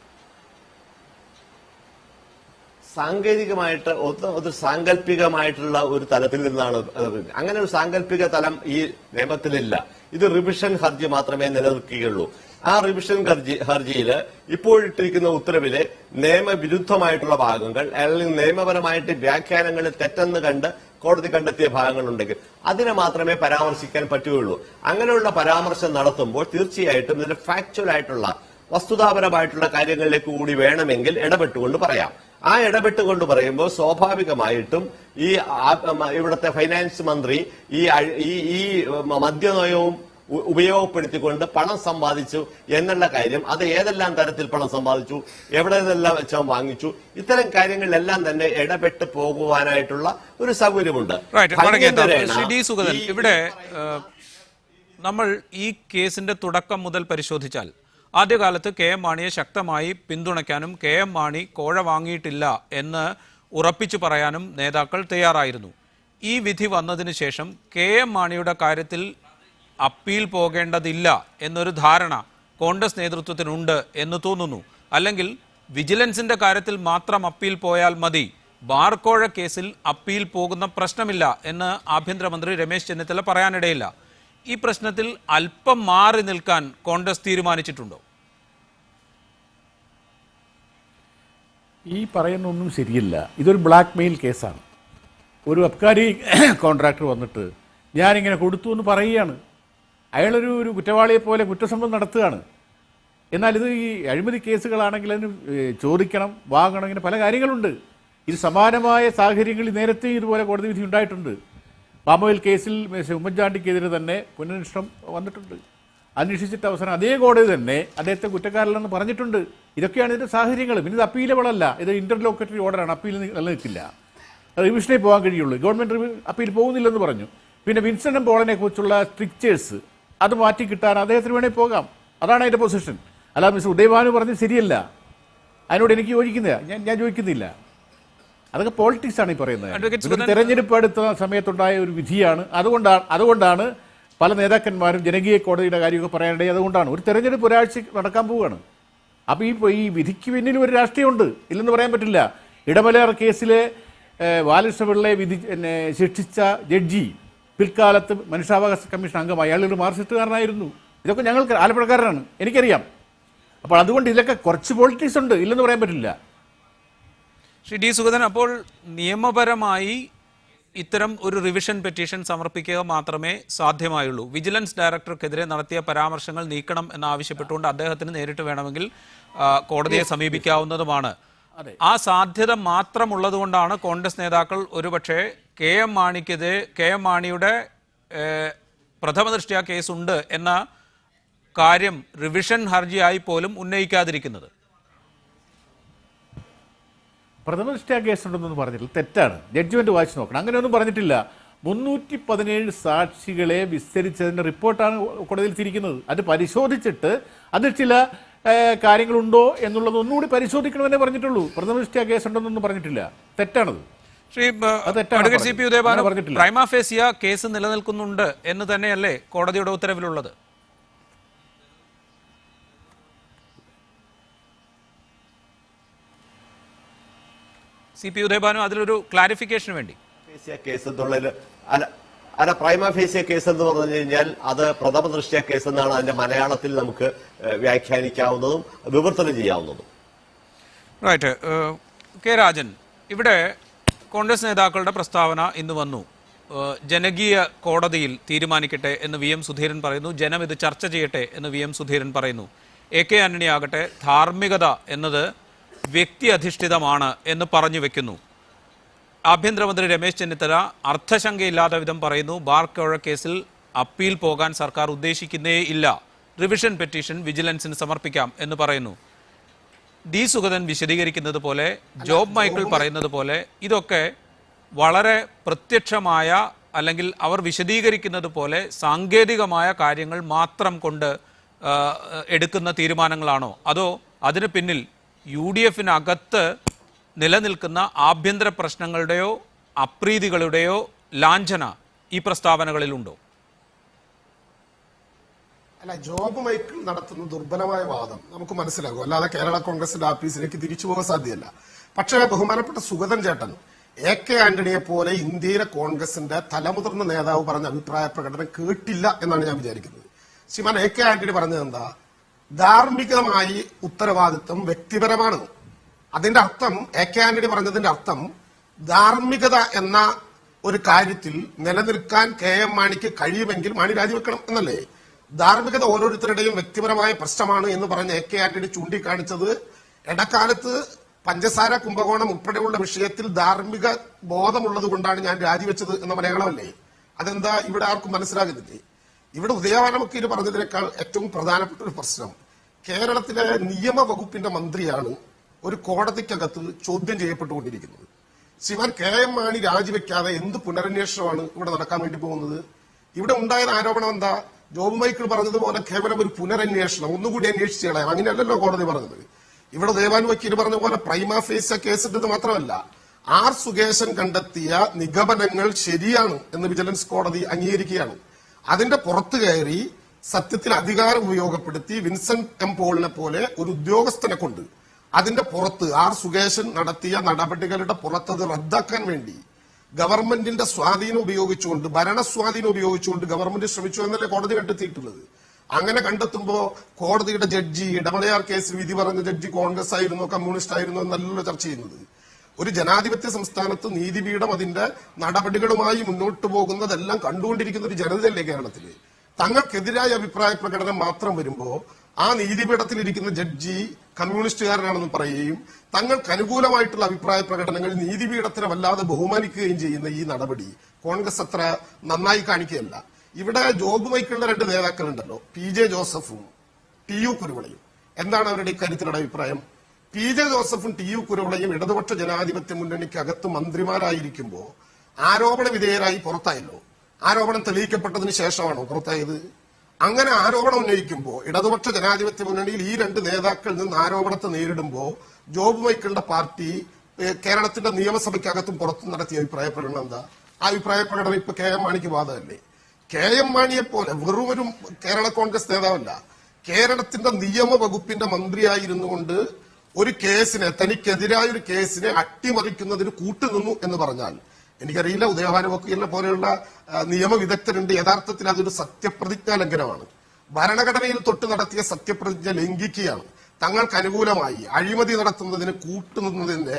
സാങ്കേതികമായിട്ട് ഒരു സാങ്കല്പികമായിട്ടുള്ള ഒരു തലത്തിൽ നിന്നാണ്. അങ്ങനെ ഒരു സാങ്കല്പിക തലം ഈ നിയമത്തിലില്ല. ഇത് റിവിഷൻ ഹർജി മാത്രമേ നിലനിൽക്കുകയുള്ളൂ. ആ റിവിഷൻ ഹർജിയിൽ ഇപ്പോഴിട്ടിരിക്കുന്ന ഉത്തരവിലെ നിയമവിരുദ്ധമായിട്ടുള്ള ഭാഗങ്ങൾ അല്ലെങ്കിൽ നിയമപരമായിട്ട് വ്യാഖ്യാനങ്ങളിൽ തെറ്റെന്ന് കണ്ട് കോടതി കണ്ടെത്തിയ ഭാഗങ്ങളുണ്ടെങ്കിൽ അതിനെ മാത്രമേ പരാമർശിക്കാൻ പറ്റുകയുള്ളൂ. അങ്ങനെയുള്ള പരാമർശം നടത്തുമ്പോൾ തീർച്ചയായിട്ടും ഇതിന്റെ ഫാക്ച്വൽ ആയിട്ടുള്ള വസ്തുതാപരമായിട്ടുള്ള കാര്യങ്ങളിലേക്ക് കൂടി വേണമെങ്കിൽ ഇടപെട്ടുകൊണ്ട് പറയാം. ആ ഇടപെട്ടുകൊണ്ട് പറയുമ്പോൾ സ്വാഭാവികമായിട്ടും ഇവിടുത്തെ ഫൈനാൻസ് മന്ത്രി ഈ മദ്യനയവും ഉപയോഗപ്പെടുത്തിക്കൊണ്ട് പണം സമ്പാദിച്ചു എന്നുള്ള കാര്യം, അത് ഏതെല്ലാം തരത്തിൽ പണം സമ്പാദിച്ചു, എവിടെ നിന്നെല്ലാം വെച്ചാൽ വാങ്ങിച്ചു, ഇത്തരം കാര്യങ്ങളിലെല്ലാം തന്നെ ഇടപെട്ട് പോകുവാനായിട്ടുള്ള ഒരു സൗകര്യമുണ്ട്. ഇവിടെ നമ്മൾ ഈ കേസിന്റെ തുടക്കം മുതൽ പരിശോധിച്ചാൽ ആദ്യകാലത്ത് കെ എം മാണിയെ ശക്തമായി പിന്തുണയ്ക്കാനും കെ എം മാണി കോഴ വാങ്ങിയിട്ടില്ല എന്ന് ഉറപ്പിച്ചു പറയാനും നേതാക്കൾ തയ്യാറായിരുന്നു. ഈ വിധി വന്നതിന് ശേഷം കെ എം മാണിയുടെ കാര്യത്തിൽ അപ്പീൽ പോകേണ്ടതില്ല എന്നൊരു ധാരണ കോൺഗ്രസ് നേതൃത്വത്തിനുണ്ട് എന്ന് തോന്നുന്നു. അല്ലെങ്കിൽ വിജിലൻസിന്റെ കാര്യത്തിൽ മാത്രം അപ്പീൽ പോയാൽ മതി, ബാർക്കോഴ കേസിൽ അപ്പീൽ പോകുന്ന പ്രശ്നമില്ല എന്ന് ആഭ്യന്തരമന്ത്രി രമേശ് ചെന്നിത്തല പറയാനിടയില്ല. ഈ പ്രശ്നത്തിൽ അല്പം മാറി നിൽക്കാൻ കോൺഗ്രസ് തീരുമാനിച്ചിട്ടുണ്ടോ? ഈ പറയുന്നൊന്നും ശരിയല്ല. ഇതൊരു ബ്ലാക്ക് മെയിൽ കേസാണ്. ഒരു അബ്കാരി കോൺട്രാക്ടർ വന്നിട്ട് ഞാനിങ്ങനെ കൊടുത്തു എന്ന് പറയുകയാണ്. അയാളൊരു കുറ്റവാളിയെ പോലെ കുറ്റസമ്മതം നടത്തുകയാണ്. എന്നാൽ ഇത് ഈ അഴിമതി കേസുകളാണെങ്കിൽ അതിന് ചോദിക്കണം, വാങ്ങണം, ഇങ്ങനെ പല കാര്യങ്ങളുണ്ട്. ഇത് സമാനമായ സാഹചര്യങ്ങളിൽ നേരത്തെ ഇതുപോലെ കോടതി വിധി ഉണ്ടായിട്ടുണ്ട്. പാമോയിൽ കേസിൽ ഉമ്മൻചാണ്ടിക്കെതിരെ തന്നെ പുനരന്വേഷണം വന്നിട്ടുണ്ട്. അന്വേഷിച്ചിട്ട് അവസാനം അതേ കോടതി തന്നെ അദ്ദേഹത്തെ കുറ്റക്കാരല്ലെന്ന് പറഞ്ഞിട്ടുണ്ട്. ഇതൊക്കെയാണ് ഇതിന്റെ സാഹചര്യങ്ങൾ. പിന്നെ ഇത് അപ്പീലബിളല്ല, ഇത് ഇന്റർലോക്കറ്ററി ഓർഡറാണ്, അപ്പീൽ നിലനിൽക്കില്ല, റിവിഷനേ പോകാൻ കഴിയുള്ളൂ. ഗവൺമെന്റ് അപ്പീൽ പോകുന്നില്ലെന്ന് പറഞ്ഞു. പിന്നെ വിൻസെന്റ് പോളനെ കുറിച്ചുള്ള സ്ട്രിക്ചേഴ്സ് അത് മാറ്റി കിട്ടാൻ അദ്ദേഹത്തിന് വേണേൽ പോകാം, അതാണ് അതിന്റെ പൊസിഷൻ. അല്ലാതെ മിസ്റ്റർ ഉദയഭാനു പറഞ്ഞത് ശരിയല്ല, അതിനോട് എനിക്ക് യോജിക്കുന്നില്ല, ഞാൻ ചോദിക്കുന്നില്ല. അതൊക്കെ പോളിറ്റിക്സ് ആണ് ഈ പറയുന്നത്. തെരഞ്ഞെടുപ്പ് അടുത്ത സമയത്തുണ്ടായ ഒരു വിധിയാണ്. അതുകൊണ്ടാണ് പല നേതാക്കന്മാരും ജനകീയ കോടതിയുടെ കാര്യമൊക്കെ പറയാനിടയിൽ. അതുകൊണ്ടാണ് ഒരു തെരഞ്ഞെടുപ്പ് ഒരാഴ്ച നടക്കാൻ പോവുകയാണ്. അപ്പോൾ ഈ വിധിക്ക് പിന്നിൽ ഒരു രാഷ്ട്രീയമുണ്ട്, ഇല്ലെന്ന് പറയാൻ പറ്റില്ല. ഇടമലയാർ കേസിലെ ബാലകൃഷ്ണപിള്ളയെ ശിക്ഷിച്ച ജഡ്ജി പിൽക്കാലത്ത് മനുഷ്യാവകാശ കമ്മീഷൻ അംഗമായി, അയാളൊരു മാർക്സിസ്റ്റുകാരനായിരുന്നു. ഇതൊക്കെ ഞങ്ങൾക്ക് ആലപ്പുഴക്കാരനാണ്, എനിക്കറിയാം. അപ്പോൾ അതുകൊണ്ട് ഇതിലൊക്കെ കുറച്ച് പോളിറ്റിക്സ് ഉണ്ട്, ഇല്ലെന്ന് പറയാൻ പറ്റില്ല. ശ്രീ ഡി സുഗതൻ, അപ്പോൾ നിയമപരമായി ഇത്തരം ഒരു റിവിഷൻ പെറ്റീഷൻ സമർപ്പിക്കുക മാത്രമേ സാധ്യമായുള്ളൂ. വിജിലൻസ് ഡയറക്ടർക്കെതിരെ നടത്തിയ പരാമർശങ്ങൾ നീക്കണം എന്നാവശ്യപ്പെട്ടുകൊണ്ട് അദ്ദേഹത്തിന് നേരിട്ട് വേണമെങ്കിൽ കോടതിയെ സമീപിക്കാവുന്നതുമാണ്. ആ സാധ്യത മാത്രമുള്ളത് കൊണ്ടാണ് കോൺഗ്രസ് നേതാക്കൾ ഒരുപക്ഷെ കെ എം മാണിയുടെ പ്രഥമ ദൃഷ്ട്യാ കേസുണ്ട് എന്ന കാര്യം റിവിഷൻ ഹർജിയായി പോലും ഉന്നയിക്കാതിരിക്കുന്നത്? പ്രഥമദൃഷ്ട്യാ കേസുണ്ടെന്നൊന്നും പറഞ്ഞിട്ടില്ല, തെറ്റാണ്. ജഡ്ജ്മെന്റ് വായിച്ചു നോക്കണം. അങ്ങനെയൊന്നും പറഞ്ഞിട്ടില്ല. 317 സാക്ഷികളെ വിസ്തരിച്ചതിന്റെ റിപ്പോർട്ടാണ് കോടതിയിൽ തിരിക്കുന്നത്. അത് പരിശോധിച്ചിട്ട് അതിൽ ചില കാര്യങ്ങളുണ്ടോ എന്നുള്ളത് ഒന്നുകൂടി പരിശോധിക്കണമെന്നേ പറഞ്ഞിട്ടുള്ളൂ. പ്രഥമദൃഷ്ട്യാ കേസുണ്ടെന്നൊന്നും പറഞ്ഞിട്ടില്ല. തെറ്റാണത്. Shri advocate CP Udayabhanu, prima facie case നിലനിൽക്കുന്നുണ്ട് എന്ന് തന്നെയല്ലേ കോടതിയുടെ ഉത്തരവിലുള്ളത്? CP ഉദയഭാനു, അതിലൊരു ക്ലാരിഫിക്കേഷന് വേണ്ടി. കേസ് പ്രൈമ ഫേസിയ കേസ് എന്ന് പറഞ്ഞു കഴിഞ്ഞാൽ അത് പ്രഥമ ദൃഷ്ട്യാ കേസ് എന്നാണ് അതിന്റെ മലയാളത്തിൽ നമുക്ക് വ്യാഖ്യാനിക്കാവുന്നതും വിവർത്തനം ചെയ്യാവുന്നതും. റൈറ്റ്. കെ രാജൻ, ഇവിടെ കോൺഗ്രസ് നേതാക്കളുടെ പ്രസ്താവന ഇന്ന് വന്നു. ജനകീയ കോടതിയിൽ തീരുമാനിക്കട്ടെ എന്ന് VM സുധീരൻ പറയുന്നു. ജനം ഇത് ചർച്ച ചെയ്യട്ടെ എന്ന് VM സുധീരൻ പറയുന്നു. AK ആന്റണി ആകട്ടെ ധാർമ്മികത എന്നത് വ്യക്തി അധിഷ്ഠിതമാണ് എന്ന് പറഞ്ഞു വെക്കുന്നു. ആഭ്യന്തരമന്ത്രി രമേശ് ചെന്നിത്തല അർത്ഥശങ്കയില്ലാത്ത വിധം പറയുന്നു, ബാർ കോഴ കേസിൽ അപ്പീൽ പോകാൻ സർക്കാർ ഉദ്ദേശിക്കുന്നേ ഇല്ല, റിവിഷൻ പെറ്റീഷൻ വിജിലൻസിന് സമർപ്പിക്കാം എന്ന് പറയുന്നു. D സുഗതൻ വിശദീകരിക്കുന്നത് പോലെ, ജോബ് മൈക്കിൾ പറയുന്നത് പോലെ ഇതൊക്കെ വളരെ പ്രത്യക്ഷമായ അല്ലെങ്കിൽ അവർ വിശദീകരിക്കുന്നത് പോലെ സാങ്കേതികമായ കാര്യങ്ങൾ മാത്രം കൊണ്ട് എടുക്കുന്ന തീരുമാനങ്ങളാണോ, അതോ അതിന് പിന്നിൽ UDF-നകത്ത് നിലനിൽക്കുന്ന ആഭ്യന്തര പ്രശ്നങ്ങളുടെയോ അപ്രീതികളുടെയോ ലാഞ്ചന ഈ പ്രസ്താവനകളിലുണ്ടോ? അല്ല, ജോബ് മൈക്കിൾ നടത്തുന്ന ദുർബലമായ വാദം നമുക്ക് മനസ്സിലാകും. അല്ലാതെ കേരള കോൺഗ്രസിന്റെ ആഫീസിലേക്ക് തിരിച്ചു പോകാൻ സാധ്യമല്ല. പക്ഷേ ബഹുമാനപ്പെട്ട സുഗതൻ ചേട്ടൻ AK ആന്റണിയെ പോലെ ഇന്ത്യയിലെ കോൺഗ്രസിന്റെ തലമുതിർന്ന നേതാവ് പറഞ്ഞ അഭിപ്രായ പ്രകടനം കേട്ടില്ല എന്നാണ് ഞാൻ വിചാരിക്കുന്നത്. ശ്രീമാൻ AK ആന്റണി പറഞ്ഞത് എന്താ? ധാർമ്മികമായി ഉത്തരവാദിത്വം വ്യക്തിപരമാണ്. അതിന്റെ അർത്ഥം, AK ആന്റണി പറഞ്ഞതിന്റെ അർത്ഥം, ധാർമ്മികത എന്ന ഒരു കാര്യത്തിൽ നിലനിൽക്കാൻ KM മാണിക്ക് കഴിയുമെങ്കിൽ മാണി രാജിവെക്കണം എന്നല്ലേ? ധാർമ്മികത ഓരോരുത്തരുടെയും വ്യക്തിപരമായ പ്രശ്നമാണ് എന്ന് പറഞ്ഞ AK ആന്റണി ചൂണ്ടിക്കാണിച്ചത് ഇടക്കാലത്ത് പഞ്ചസാര കുംഭകോണം ഉൾപ്പെടെയുള്ള വിഷയത്തിൽ ധാർമ്മിക ബോധമുള്ളത് കൊണ്ടാണ് ഞാൻ രാജിവെച്ചത് എന്ന മലയാളമല്ലേ? അതെന്താ ഇവിടെ ആർക്കും മനസ്സിലാകുന്നില്ലേ? ഇവിടെ ഉദയവാനമൊക്കെ പറഞ്ഞതിനേക്കാൾ ഏറ്റവും പ്രധാനപ്പെട്ട ഒരു പ്രശ്നം, കേരളത്തിലെ നിയമവകുപ്പിന്റെ മന്ത്രിയാണ് ഒരു കോടതിക്കകത്ത് ചോദ്യം ചെയ്യപ്പെട്ടുകൊണ്ടിരിക്കുന്നത്. ശ്രീമാൻ KM മാണി രാജിവെക്കാതെ എന്ത് പുനരന്വേഷണമാണ് ഇവിടെ നടക്കാൻ വേണ്ടി പോകുന്നത്? ഇവിടെ ഉണ്ടായ ആരോപണം എന്താ? ജോബ് മൈക്കിൾ പറഞ്ഞതുപോലെ കേവലം ഒരു പുനരന്വേഷണം, ഒന്നുകൂടി അന്വേഷിച്ച് കളയാം, അങ്ങനെയല്ലല്ലോ കോടതി പറഞ്ഞത്. ഇവിടെ ദേവാൻ വക്കീൽ പറഞ്ഞ പോലെ പ്രൈമാ ഫേസിയ കേസിന്റെ മാത്രമല്ല, R സുകേശൻ കണ്ടെത്തിയ നിഗമനങ്ങൾ ശരിയാണ് എന്ന് വിജിലൻസ് കോടതി അംഗീകരിക്കുകയാണ്. അതിന്റെ പുറത്തു കയറി സത്യത്തിൽ അധികാരം ഉപയോഗപ്പെടുത്തി വിൻസെന്റ് M പോളിനെ പോലെ ഒരു ഉദ്യോഗസ്ഥനെ കൊണ്ട് അതിന്റെ പുറത്ത് R സുകേശൻ നടത്തിയ നടപടികളുടെ പുറത്തത് റദ്ദാക്കാൻ വേണ്ടി ഗവൺമെന്റിന്റെ സ്വാധീനം ഉപയോഗിച്ചുകൊണ്ട്, ഭരണസ്വാധീനം ഉപയോഗിച്ചുകൊണ്ട് ഗവൺമെന്റ് ശ്രമിച്ചു എന്നല്ലേ കോടതി കണ്ടെത്തിയിട്ടുള്ളത്. അങ്ങനെ കണ്ടെത്തുമ്പോ കോടതിയുടെ ജഡ്ജി, ഇടമലയാർ കേസിൽ വിധി പറഞ്ഞ ജഡ്ജി കോൺഗ്രസ് ആയിരുന്നോ കമ്മ്യൂണിസ്റ്റ് ആയിരുന്നോ എന്നല്ലല്ലോ ചർച്ച ചെയ്യുന്നത്. ഒരു ജനാധിപത്യ സംസ്ഥാനത്ത് നീതിപീഠം അതിന്റെ നടപടികളുമായി മുന്നോട്ട് പോകുന്നതെല്ലാം കണ്ടുകൊണ്ടിരിക്കുന്ന ഒരു ജനതയല്ലേ കേരളത്തില്. തങ്ങൾക്കെതിരായ അഭിപ്രായ പ്രകടനം മാത്രം വരുമ്പോ ആ നീതിപീഠത്തിലിരിക്കുന്ന ജഡ്ജി കമ്മ്യൂണിസ്റ്റുകാരനാണെന്ന് പറയുകയും തങ്ങൾക്ക് അനുകൂലമായിട്ടുള്ള അഭിപ്രായ പ്രകടനങ്ങൾ നീതിപീഠത്തിനെ വല്ലാതെ ബഹുമാനിക്കുകയും ചെയ്യുന്ന ഈ നടപടി കോൺഗ്രസ് അത്ര നന്നായി കാണിക്കുകയല്ല. ഇവിടെ ജോബ് മൈക്കിളിന്റെ 2 നേതാക്കളുണ്ടല്ലോ, PJ ജോസഫും TU കുരുവിളയും. എന്താണ് അവരുടെ ഇക്കാര്യത്തിലുള്ള അഭിപ്രായം? PJ ജോസഫും TU കുരുവിളയും ഇടതുപക്ഷ ജനാധിപത്യ മുന്നണിക്ക് അകത്ത് മന്ത്രിമാരായിരിക്കുമ്പോൾ ആരോപണ വിധേയരായി പുറത്തായല്ലോ. ആരോപണം തെളിയിക്കപ്പെട്ടതിന് ശേഷമാണോ പുറത്തായത്? അങ്ങനെ ആരോപണം ഉന്നയിക്കുമ്പോൾ ഇടതുപക്ഷ ജനാധിപത്യ മുന്നണിയിൽ ഈ 2 നേതാക്കളിൽ നിന്ന് ആരോപണത്തെ നേരിടുമ്പോൾ ജോബ് മൈക്കിളിന്റെ പാർട്ടി കേരളത്തിന്റെ നിയമസഭയ്ക്കകത്തും പുറത്തും നടത്തിയ അഭിപ്രായ പ്രകടനം എന്താ? ആ അഭിപ്രായ പ്രകടനം ഇപ്പൊ KM മാണിക്ക് ബാധകല്ലേ? KM മാണിയെ പോലെ വെറും ഒരു കേരള കോൺഗ്രസ് നേതാവല്ല, കേരളത്തിന്റെ നിയമവകുപ്പിന്റെ മന്ത്രിയായിരുന്നു കൊണ്ട് ഒരു കേസിനെ, തനിക്കെതിരായ ഒരു കേസിനെ അട്ടിമറിക്കുന്നതിന് കൂട്ടുനിന്നു എന്ന് പറഞ്ഞാൽ, എനിക്കറിയില്ല, ഉദയഭാനു വക്കീലിനെ പോലെയുള്ള നിയമവിദഗ്ധരുണ്ട്, യഥാർത്ഥത്തിൽ അതൊരു സത്യപ്രതിജ്ഞാ ലംഘനമാണ്. ഭരണഘടനയിൽ തൊട്ട് നടത്തിയ സത്യപ്രതിജ്ഞ ലംഘിക്കുകയാണ്. തങ്ങൾക്ക് അനുകൂലമായി അഴിമതി നടത്തുന്നതിന് കൂട്ടുനിന്നതിന്റെ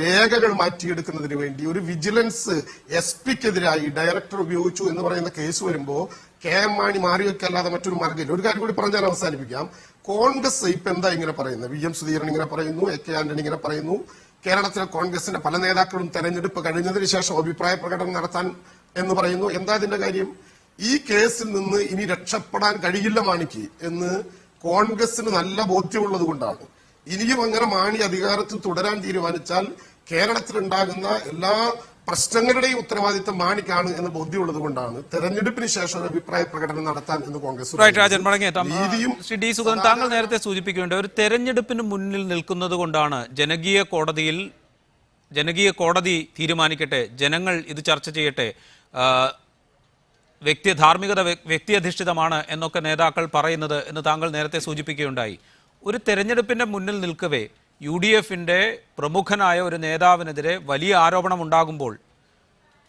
രേഖകൾ മാറ്റിയെടുക്കുന്നതിന് വേണ്ടി ഒരു വിജിലൻസ് SP-ക്കെതിരായി ഡയറക്ടർ ഉപയോഗിച്ചു എന്ന് പറയുന്ന കേസ് വരുമ്പോൾ KM മാണി മാറിവെക്കല്ലാതെ മറ്റൊരു മാർഗ്ഗമില്ല. ഒരു കാര്യം കൂടി പറഞ്ഞാൽ അവസാനിപ്പിക്കാം. കോൺഗ്രസ് ഇപ്പൊ എന്താ ഇങ്ങനെ പറയുന്നത്? VM സുധീരൻ ഇങ്ങനെ പറയുന്നു, AK ആന്റണി ഇങ്ങനെ പറയുന്നു, കേരളത്തിലെ കോൺഗ്രസിന്റെ പല നേതാക്കളും തെരഞ്ഞെടുപ്പ് കഴിഞ്ഞതിന് ശേഷം അഭിപ്രായ പ്രകടനം നടത്താൻ എന്ന് പറയുന്നു. എന്താ ഇതിന്റെ കാര്യം? ഈ കേസിൽ നിന്ന് ഇനി രക്ഷപ്പെടാൻ കഴിയില്ല മാണിക്ക് എന്ന് കോൺഗ്രസിന് നല്ല ബോധ്യമുള്ളത് കൊണ്ടാണ്. ഇനിയും അങ്ങനെ മാണി അധികാരത്തിൽ തുടരാൻ തീരുമാനിച്ചാൽ കേരളത്തിലുണ്ടാകുന്ന എല്ലാ പ്രശ്നങ്ങളുടെയും ഉത്തരവാദിത്തം മാണിക്കാണ് എന്ന് ബോധ്യമുള്ളത് കൊണ്ടാണ് തെരഞ്ഞെടുപ്പിന് ശേഷം ഒരു അഭിപ്രായ പ്രകടനം നടത്താൻ എന്ന് കോൺഗ്രസ് രാജൻ മടങ്ങിയെത്താം. ശ്രീ ഡി സുഗതൻ, താങ്കൾ നേരത്തെ സൂചിപ്പിക്കേണ്ട ഒരു തെരഞ്ഞെടുപ്പിന് മുന്നിൽ നിൽക്കുന്നത് കൊണ്ടാണ് ജനകീയ കോടതി തീരുമാനിക്കട്ടെ, ജനങ്ങൾ ഇത് ചർച്ച ചെയ്യട്ടെ, ധാർമ്മികത വ്യക്തിയധിഷ്ഠിതമാണ് എന്നൊക്കെ നേതാക്കൾ പറയുന്നത് എന്ന് താങ്കൾ നേരത്തെ സൂചിപ്പിക്കുകയുണ്ടായി. ഒരു തെരഞ്ഞെടുപ്പിന്റെ മുന്നിൽ നിൽക്കവേ UDFന്റെ പ്രമുഖനായ ഒരു നേതാവിനെതിരെ വലിയ ആരോപണം ഉണ്ടാകുമ്പോൾ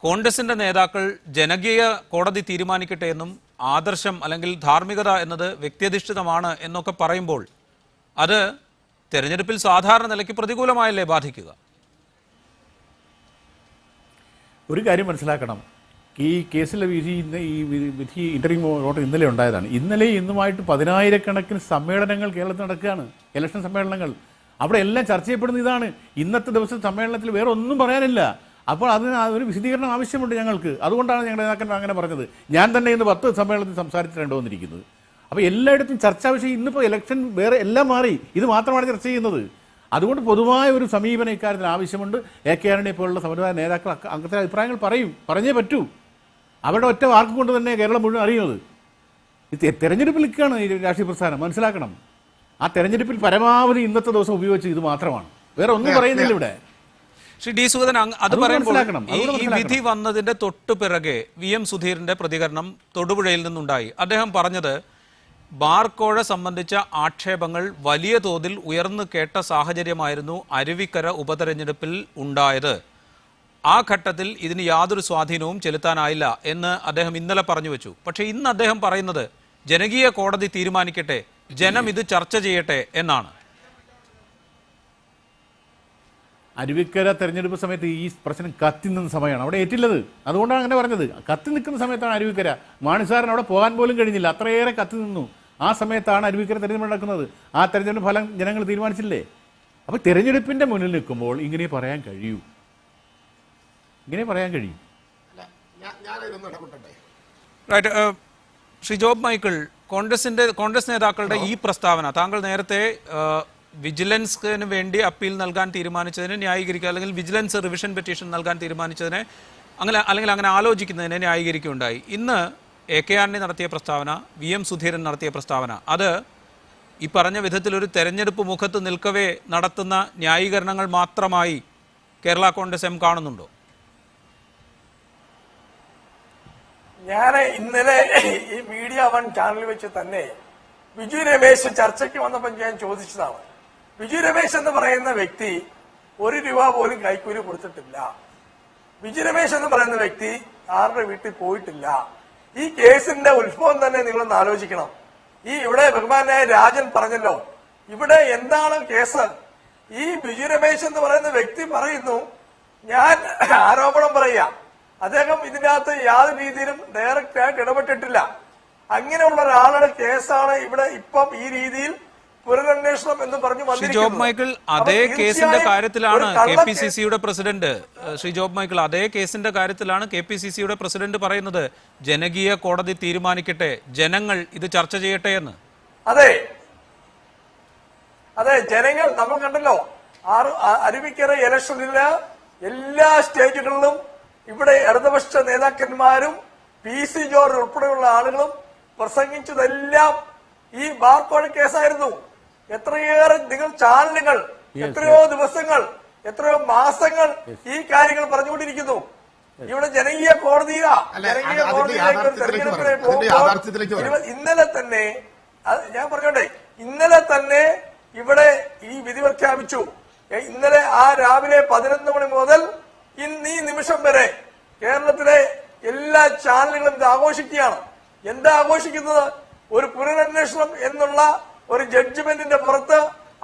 കോൺഗ്രസിന്റെ നേതാക്കൾ ജനകീയ കോടതി തീരുമാനിക്കട്ടെ എന്നും ആദർശം അല്ലെങ്കിൽ ധാർമ്മികത എന്നത് വ്യക്തിയധിഷ്ഠിതമാണ് എന്നൊക്കെ പറയുമ്പോൾ അത് തെരഞ്ഞെടുപ്പിൽ സാധാരണ നിലയ്ക്ക് പ്രതികൂലമായല്ലേ ബാധിക്കുക? ഒരു കാര്യം മനസ്സിലാക്കണം, ഈ കേസിലെ വിധി ഇന്ററിം ഓർഡർ ഇന്നലെ ഉണ്ടായതാണ്. ഇന്നലെ ഇന്നുമായിട്ട് 10,000-കണക്കിന് സമ്മേളനങ്ങൾ കേരളത്തിൽ നടക്കുകയാണ്, ഇലക്ഷൻ സമ്മേളനങ്ങൾ. അവിടെ എല്ലാം ചർച്ച ചെയ്യപ്പെടുന്ന ഇതാണ്. ഇന്നത്തെ ദിവസം സമ്മേളനത്തിൽ വേറെ ഒന്നും പറയാനില്ല. അപ്പോൾ അതിന് ഒരു വിശദീകരണം ആവശ്യമുണ്ട് ഞങ്ങൾക്ക്. അതുകൊണ്ടാണ് ഞങ്ങളുടെ നേതാക്കന്മാർ അങ്ങനെ പറഞ്ഞത്. ഞാൻ തന്നെ ഇന്ന് 10 സമ്മേളനത്തിൽ സംസാരിച്ചിട്ടുണ്ട് വന്നിരിക്കുന്നത്. അപ്പോൾ എല്ലായിടത്തും ചർച്ചാ വിഷയം ഇന്നിപ്പോൾ ഇലക്ഷൻ വേറെ എല്ലാം മാറി, ഇത് മാത്രമാണ് ചർച്ച ചെയ്യുന്നത്. അതുകൊണ്ട് പൊതുവായ ഒരു സമീപനം ഇക്കാര്യത്തിൽ ആവശ്യമുണ്ട്. AK ആന്റണിയെ പോലുള്ള സമുദായ നേതാക്കൾ അങ്ങനത്തെ അഭിപ്രായങ്ങൾ പറഞ്ഞേ പറ്റൂ. അവരുടെ ഒറ്റ വാക്ക് കൊണ്ട് തന്നെ കേരളം മുഴുവൻ അറിയുന്നത്. ഇത് തെരഞ്ഞെടുപ്പിൽ നിൽക്കുകയാണ് ഈ രാഷ്ട്രീയ പ്രസ്ഥാനം, മനസ്സിലാക്കണം. ആ തെരഞ്ഞെടുപ്പിൽ പരമാവധി ഇന്നത്തെ ദിവസം ഉപയോഗിച്ച് ഇത് മാത്രമാണ്, വേറെ ഒന്നും പറയുന്നില്ല ഇവിടെ. ശ്രീ ഡി സുഗതൻ, അത് പറയുമ്പോൾ ഈ വിധി വന്നതിന്റെ തൊട്ടു പിറകെ VM സുധീറിന്റെ പ്രതികരണം തൊടുപുഴയിൽ നിന്നുണ്ടായി. അദ്ദേഹം പറഞ്ഞത് ബാർക്കോഴ സംബന്ധിച്ച ആക്ഷേപങ്ങൾ വലിയ തോതിൽ ഉയർന്നു കേട്ട സാഹചര്യമായിരുന്നു അരുവിക്കര ഉപതെരഞ്ഞെടുപ്പിൽ ഉണ്ടായത്. ആ ഘട്ടത്തിൽ ഇതിന് യാതൊരു സ്വാധീനവും ചെലുത്താനായില്ല എന്ന് അദ്ദേഹം ഇന്നലെ പറഞ്ഞു വെച്ചു. പക്ഷേ ഇന്ന് അദ്ദേഹം പറയുന്നത് ജനകീയ കോടതി തീരുമാനിക്കട്ടെ, ജനം ഇത് ചർച്ച ചെയ്യട്ടെ എന്നാണ്. അരുവിക്കര തെരഞ്ഞെടുപ്പ് സമയത്ത് ഈ പ്രശ്നം കത്തി നിന്ന സമയമാണ്, അവിടെ ഏറ്റില്ലത്. അതുകൊണ്ടാണ് അങ്ങനെ പറഞ്ഞത്. കത്തി നിൽക്കുന്ന സമയത്താണ് അരുവിക്കര. മാണിസാറിന് അവിടെ പോകാൻ പോലും കഴിഞ്ഞില്ല, അത്രയേറെ കത്തി നിന്നു. ആ സമയത്താണ് അരുവിക്കര തെരഞ്ഞെടുപ്പ് നടക്കുന്നത്. ആ തെരഞ്ഞെടുപ്പ് ഫലം ജനങ്ങൾ തീരുമാനിച്ചില്ലേ? അപ്പോൾ തെരഞ്ഞെടുപ്പിന്റെ മുന്നിൽ നിൽക്കുമ്പോൾ ഇങ്ങനെ പറയാൻ കഴിയൂ, ഇങ്ങനെ പറയാൻ കഴിയും. ശ്രീ ജോബ് മൈക്കിൾ, കോൺഗ്രസ് നേതാക്കളുടെ ഈ പ്രസ്താവന താങ്കൾ നേരത്തെ വിജിലൻസിന് വേണ്ടി അപ്പീൽ നൽകാൻ തീരുമാനിച്ചതിനെ ന്യായീകരിക്കുക, അല്ലെങ്കിൽ വിജിലൻസ് റിവിഷൻ പെറ്റീഷൻ നൽകാൻ തീരുമാനിച്ചതിനെ അങ്ങനെ ആലോചിക്കുന്നതിനെ ന്യായീകരിക്കുകയുണ്ടായി. ഇന്ന് AK ആന്റണി നടത്തിയ പ്രസ്താവന, VM സുധീരൻ നടത്തിയ പ്രസ്താവന, അത് ഈ പറഞ്ഞ വിധത്തിൽ ഒരു തെരഞ്ഞെടുപ്പ് മുഖത്ത് നിൽക്കവേ നടത്തുന്ന ന്യായീകരണങ്ങൾ മാത്രമായി കേരള കോൺഗ്രസ് കാണുന്നുണ്ടോ? ഞാൻ ഇന്നലെ ഈ മീഡിയ 1 ചാനലിൽ വെച്ച് തന്നെ ബിജു രമേശ് ചർച്ചയ്ക്ക് വന്നപ്പോൾ ഞാൻ ചോദിച്ചതാണ്. ബിജു രമേശ് എന്ന് പറയുന്ന വ്യക്തി 1 രൂപ പോലും കൈക്കൂലി കൊടുത്തിട്ടില്ല. ബിജു രമേശ് എന്ന് പറയുന്ന വ്യക്തി ആരുടെ വീട്ടിൽ പോയിട്ടില്ല. ഈ കേസിന്റെ ഉത്ഭവം തന്നെ നിങ്ങളൊന്ന് ആലോചിക്കണം. ഇവിടെ ബഹുമാനായ രാജൻ പറഞ്ഞല്ലോ, ഇവിടെ എന്താണ് കേസ്? ഈ ബിജു രമേശ് എന്ന് പറയുന്ന വ്യക്തി പറയുന്നു, ഞാൻ ആരോപണം പറയാം, അദ്ദേഹം ഇതിനകത്ത് യാതൊരു രീതിയിലും ഡയറക്റ്റ് ആയിട്ട് ഇടപെട്ടിട്ടില്ല. അങ്ങനെയുള്ള ഒരാളുടെ കേസാണ് ഇവിടെ ഇപ്പം ഈ രീതിയിൽ പുനരന്വേഷണം എന്ന് പറഞ്ഞു ശ്രീ ജോബ് മൈക്കിൾ, അതേ കേസിന്റെ കാര്യത്തിലാണ് KPCCയുടെ പ്രസിഡന്റ് ശ്രീ ജോബ് മൈക്കിൾ അതേ കേസിന്റെ കാര്യത്തിലാണ് KPCCയുടെ പ്രസിഡന്റ് പറയുന്നത് ജനകീയ കോടതി തീരുമാനിക്കട്ടെ, ജനങ്ങൾ ഇത് ചർച്ച ചെയ്യട്ടെ എന്ന്. അതെ, ജനങ്ങൾ നമ്മൾ കണ്ടല്ലോ, അരുവിക്കര ഇലക്ഷനില് എല്ലാ സ്റ്റേറ്റുകളിലും ഇവിടെ ഇടതുപക്ഷ നേതാക്കന്മാരും PC ജോർജ് ഉൾപ്പെടെയുള്ള ആളുകളും പ്രസംഗിച്ചതെല്ലാം ഈ ബാർക്കോഴ കേസായിരുന്നു. എത്രയേറെ നിങ്ങൾ ചാനലുകൾ എത്രയോ ദിവസങ്ങൾ എത്രയോ മാസങ്ങൾ ഈ കാര്യങ്ങൾ പറഞ്ഞുകൊണ്ടിരിക്കുന്നു. ഇവിടെ ജനകീയ കോടതിയിലാ, ജനകീയ കോടതിയിലേക്ക് തെരഞ്ഞെടുപ്പിനെ പോകുമ്പോൾ ഇന്നലെ തന്നെ ഞാൻ പറഞ്ഞോട്ടെ, ഇന്നലെ തന്നെ ഇവിടെ ഈ വിധി പ്രഖ്യാപിച്ചു. ഇന്നലെ ആ രാവിലെ 11 മണി മുതൽ ഇന്ന് ഈ നിമിഷം വരെ കേരളത്തിലെ എല്ലാ ചാനലുകളും ഇത് ആഘോഷിക്കുകയാണ്. എന്താ ആഘോഷിക്കുന്നത്? ഒരു പുനരന്വേഷണം എന്നുള്ള ഒരു ജഡ്ജ്മെന്റിന്റെ പുറത്ത്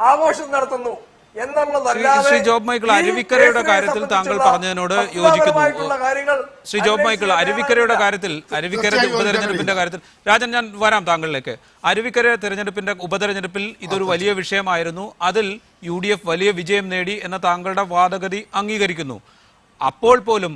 ആഘോഷം നടത്തുന്നു എന്നുള്ളതല്ലാതെ. ശ്രീ ജോബ് മൈക്കിൾ, അരുവിക്കരയുടെ കാര്യത്തിൽ താങ്കൾ പറഞ്ഞതിനോട് യോജിക്കുന്നു. ശ്രീ ജോബ് മൈക്കിൾ, അരുവിക്കരയുടെ കാര്യത്തിൽ, അരുവിക്കര ഉപതെരഞ്ഞെടുപ്പിന്റെ കാര്യത്തിൽ, രാജൻ ഞാൻ വരാം താങ്കളിലേക്ക്. അരുവിക്കര തെരഞ്ഞെടുപ്പിന്റെ ഉപതെരഞ്ഞെടുപ്പിൽ ഇതൊരു വലിയ വിഷയമായിരുന്നു. അതിൽ UDF വലിയ വിജയം നേടി എന്ന താങ്കളുടെ വാദഗതി അംഗീകരിക്കുന്നു. അപ്പോൾ പോലും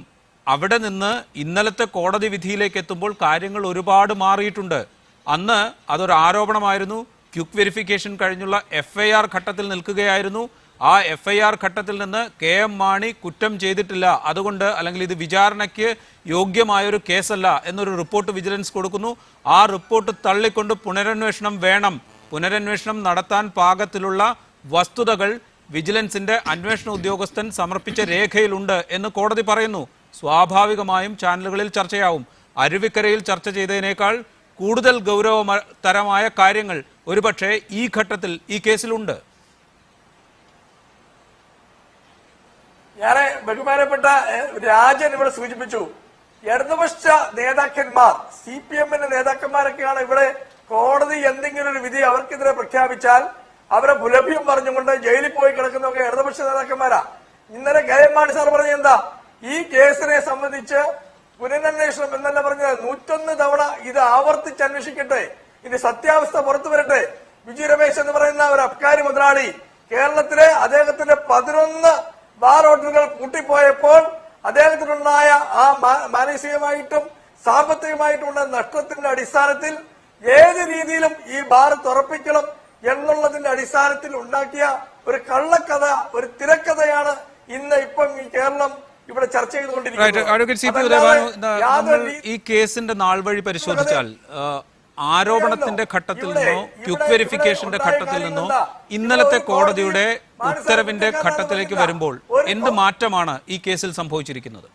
അവിടെ നിന്ന് ഇന്നലത്തെ കോടതി വിധിയിലേക്ക് എത്തുമ്പോൾ കാര്യങ്ങൾ ഒരുപാട് മാറിയിട്ടുണ്ട്. അന്ന് അതൊരു ആരോപണമായിരുന്നു. ക്വിക്ക് വെരിഫിക്കേഷൻ കഴിഞ്ഞുള്ള FIR ഘട്ടത്തിൽ നിൽക്കുകയായിരുന്നു. ആ FIR ഘട്ടത്തിൽ നിന്ന് KM മാണി കുറ്റം ചെയ്തിട്ടില്ല, അതുകൊണ്ട് അല്ലെങ്കിൽ ഇത് വിചാരണയ്ക്ക് യോഗ്യമായൊരു കേസല്ല എന്നൊരു റിപ്പോർട്ട് വിജിലൻസ് കൊടുക്കുന്നു. ആ റിപ്പോർട്ട് തള്ളിക്കൊണ്ട് പുനരന്വേഷണം വേണം, പുനരന്വേഷണം നടത്താൻ പാകത്തിലുള്ള വസ്തുതകൾ വിജിലൻസിന്റെ അന്വേഷണ ഉദ്യോഗസ്ഥൻ സമർപ്പിച്ച രേഖയിലുണ്ട് എന്ന് കോടതി പറയുന്നു. സ്വാഭാവികമായും ചാനലുകളിൽ ചർച്ചയാവും. അരുവിക്കരയിൽ ചർച്ച ചെയ്തതിനേക്കാൾ കൂടുതൽ ഗൗരവതരമായ കാര്യങ്ങൾ ഒരുപക്ഷെ ഈ ഘട്ടത്തിൽ ഈ കേസിലുണ്ട്. ഞാൻ ബഹുമാനപ്പെട്ട രാജൻ ഇവിടെ സൂചിപ്പിച്ചു, ഇടതുപക്ഷ നേതാക്കന്മാർ, CPM-ന്റെ നേതാക്കന്മാരൊക്കെയാണ് ഇവിടെ കോടതി എന്തെങ്കിലും ഒരു വിധി അവർക്കെതിരെ പ്രഖ്യാപിച്ചാൽ അവരെ പുലഭ്യം പറഞ്ഞുകൊണ്ട് ജയിലിൽ പോയി കിടക്കുന്നതൊക്കെ ഇടതുപക്ഷ നേതാക്കന്മാരാ. ഇന്നലെ KM മാണി സാർ പറഞ്ഞ എന്താ, ഈ കേസിനെ സംബന്ധിച്ച് പുനരന്വേഷണം എന്നല്ല പറഞ്ഞത്, 101 തവണ ഇത് ആവർത്തിച്ച് അന്വേഷിക്കട്ടെ, ഇത് സത്യാവസ്ഥ പുറത്തു വരട്ടെ. വിജി രമേശ് എന്ന് പറയുന്ന ഒരു അബ്കാരി മുതലാളി കേരളത്തിലെ അദ്ദേഹത്തിന്റെ 11 ബാർ ഹോട്ടലുകൾ പൂട്ടിപ്പോയപ്പോൾ അദ്ദേഹത്തിനുണ്ടായ ആ മാനസികമായിട്ടും സാമ്പത്തികമായിട്ടുള്ള നഷ്ടത്തിന്റെ അടിസ്ഥാനത്തിൽ ഏത് രീതിയിലും ഈ ബാർ തുറപ്പിക്കണം എന്നുള്ളതിന്റെ അടിസ്ഥാനത്തിൽ ഉണ്ടാക്കിയ ഒരു കള്ളക്കഥ, ഒരു തിരക്കഥയാണ് ഇപ്പം ഈ കേരളം ഇവിടെ ചർച്ച ചെയ്തുകൊണ്ടിരിക്കുന്നത്. ഈ കേസിന്റെ നാൾ വഴി പരിശോധിച്ചാൽ ആരോപണത്തിന്റെ ഘട്ടത്തിൽ നിന്നോ ക്വിക്ക് വെരിഫിക്കേഷന്റെ ഘട്ടത്തിൽ നിന്നോ ഇന്നലത്തെ കോടതിയുടെ ഉത്തരവിന്റെ ഘട്ടത്തിലേക്ക് വരുമ്പോൾ എന്ത് മാറ്റമാണ് ഈ കേസിൽ സംഭവിച്ചിരിക്കുന്നത്?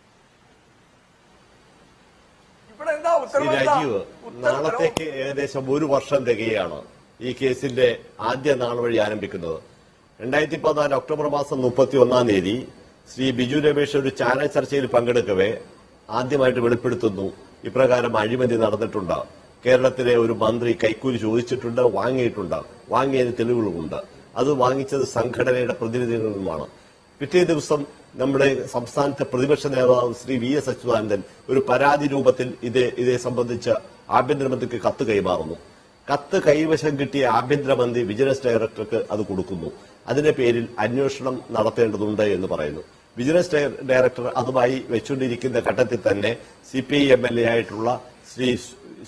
രാജീവ്, നാളത്തേക്ക് ഏകദേശം 1 വർഷം തികയാണ് ഈ കേസിന്റെ ആദ്യ നാൾ വഴി ആരംഭിക്കുന്നത്. 2014 ഒക്ടോബർ മാസം 31-ാം തീയതി ശ്രീ ബിജു രമേശ് ഒരു ചാനൽ ചർച്ചയിൽ പങ്കെടുക്കവേ ആദ്യമായിട്ട് വെളിപ്പെടുത്തുന്നു, ഇപ്രകാരം അഴിമതി നടന്നിട്ടുണ്ട്, കേരളത്തിലെ ഒരു മന്ത്രി കൈക്കൂലി ചോദിച്ചിട്ടുണ്ട്, വാങ്ങിയിട്ടുണ്ട്, വാങ്ങിയതിന് തെളിവുകളുമുണ്ട്, അത് വാങ്ങിച്ചത് സംഘടനയുടെ പ്രതിനിധികളുമാണ്. പിറ്റേ ദിവസം നമ്മുടെ സംസ്ഥാനത്തെ പ്രതിപക്ഷ നേതാവ് ശ്രീ VS അച്യുതാനന്ദൻ ഒരു പരാതി രൂപത്തിൽ ഇതേ സംബന്ധിച്ച് ആഭ്യന്തരമന്ത്രിക്ക് കത്ത് കൈമാറുന്നു. കത്ത് കൈവശം കിട്ടിയ ആഭ്യന്തരമന്ത്രി വിജിലൻസ് ഡയറക്ടർക്ക് അത് കൊടുക്കുന്നു. അതിന്റെ പേരിൽ അന്വേഷണം നടത്തേണ്ടതുണ്ട് എന്ന് പറയുന്നു. വിജിലൻസ് ഡയറക്ടർ അതുമായി വെച്ചുകൊണ്ടിരിക്കുന്ന ഘട്ടത്തിൽ തന്നെ CPI MLA ആയിട്ടുള്ള ശ്രീ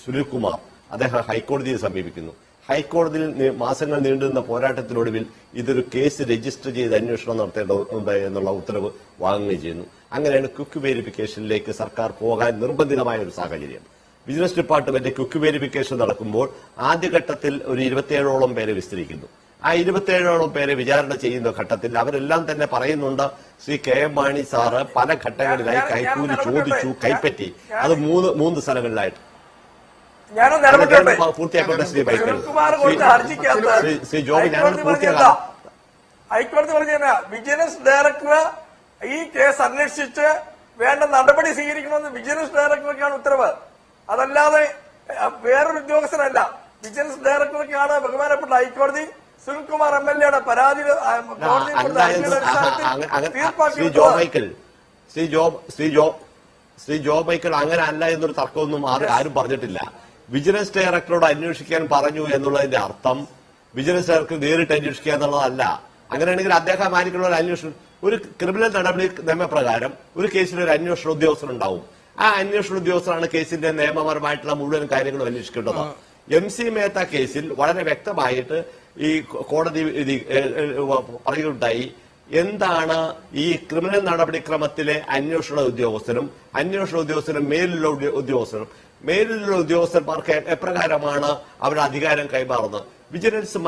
സുനിൽകുമാർ അദ്ദേഹം ഹൈക്കോടതിയെ സമീപിക്കുന്നു. ഹൈക്കോടതിയിൽ മാസങ്ങൾ നീണ്ടുനിന്ന പോരാട്ടത്തിനൊടുവിൽ ഇതൊരു കേസ് രജിസ്റ്റർ ചെയ്ത് അന്വേഷണം നടത്തേണ്ടതുണ്ട് എന്നുള്ള ഉത്തരവ് വാങ്ങുകയും ചെയ്യുന്നു. അങ്ങനെയാണ് ക്വിക്ക് വെരിഫിക്കേഷനിലേക്ക് സർക്കാർ പോകാൻ നിർബന്ധിതമായ ഒരു സാഹചര്യം. വിജിലൻസ് ഡിപ്പാർട്ട്മെന്റ് ക്വിക്ക് വെരിഫിക്കേഷൻ നടക്കുമ്പോൾ ആദ്യഘട്ടത്തിൽ ഒരു 27ഓളം പേരെ വിസ്തരിക്കുന്നു. ആ 27ഓളം പേരെ വിചാരണ ചെയ്യുന്ന ഘട്ടത്തിൽ അവരെല്ലാം തന്നെ പറയുന്നുണ്ട്, ശ്രീ KM മാണി സാറ് പല ഘട്ടങ്ങളിലായി കൈക്കൂലി ചോദിച്ചു, കൈപ്പറ്റി, അത് മൂന്ന് സ്ഥലങ്ങളിലായിട്ട്. പൂർത്തിയാക്കട്ടെ ശ്രീ മൈക്കൽ. ശ്രീ ജോബി, ഞാനത് പൂർത്തിയാക്കാം. ഹൈക്കോടതി പറഞ്ഞ വിജിലൻസ് ഡയറക്ടർ ഈ കേസ് അന്വേഷിച്ച് വേണ്ട നടപടി സ്വീകരിക്കണമെന്ന് വിജിലൻസ് ഡയറക്ടർക്കാണ് ഉത്തരവ്, അതല്ലാതെ വേറൊരു ഉദ്യോഗസ്ഥനല്ല. വിജിലൻസ് ഡയറക്ടർക്കാണ് ബഹുമാനപ്പെട്ട ഹൈക്കോടതി സുനിൽകുമാർ MLA പരാതി ശ്രീ ജോ മൈക്കിൾ അങ്ങനെ അല്ല എന്നൊരു തർക്കമൊന്നും ആരും പറഞ്ഞിട്ടില്ല. വിജിലൻസ് ഡയറക്ടറോട് അന്വേഷിക്കാൻ പറഞ്ഞു എന്നുള്ളതിന്റെ അർത്ഥം വിജിലൻസ് ഡയറക്ടർ നേരിട്ട് അന്വേഷിക്കുക എന്നുള്ളതല്ല. അങ്ങനെയാണെങ്കിൽ അദ്ദേഹം ആയിരിക്കുന്ന ഒരു അന്വേഷണം, ഒരു ക്രിമിനൽ നടപടി നിയമപ്രകാരം ഒരു കേസിൽ ഒരു അന്വേഷണ ഉദ്യോഗസ്ഥൻ ഉണ്ടാവും. ആ അന്വേഷണ ഉദ്യോഗസ്ഥനാണ് കേസിന്റെ നിയമപരമായിട്ടുള്ള മുഴുവൻ കാര്യങ്ങളും അന്വേഷിക്കേണ്ടത്. MC മേത്ത കേസിൽ വളരെ വ്യക്തമായിട്ട് ഈ കോടതി പറയുകയുണ്ടായി, എന്താണ് ഈ ക്രിമിനൽ നടപടിക്രമത്തിലെ അന്വേഷണ ഉദ്യോഗസ്ഥനും മേലിലുള്ള ഉദ്യോഗസ്ഥന്മാർക്ക് എപ്രകാരമാണ് അവരുടെ അധികാരം കൈമാറുന്നത്. വിജിലൻസ്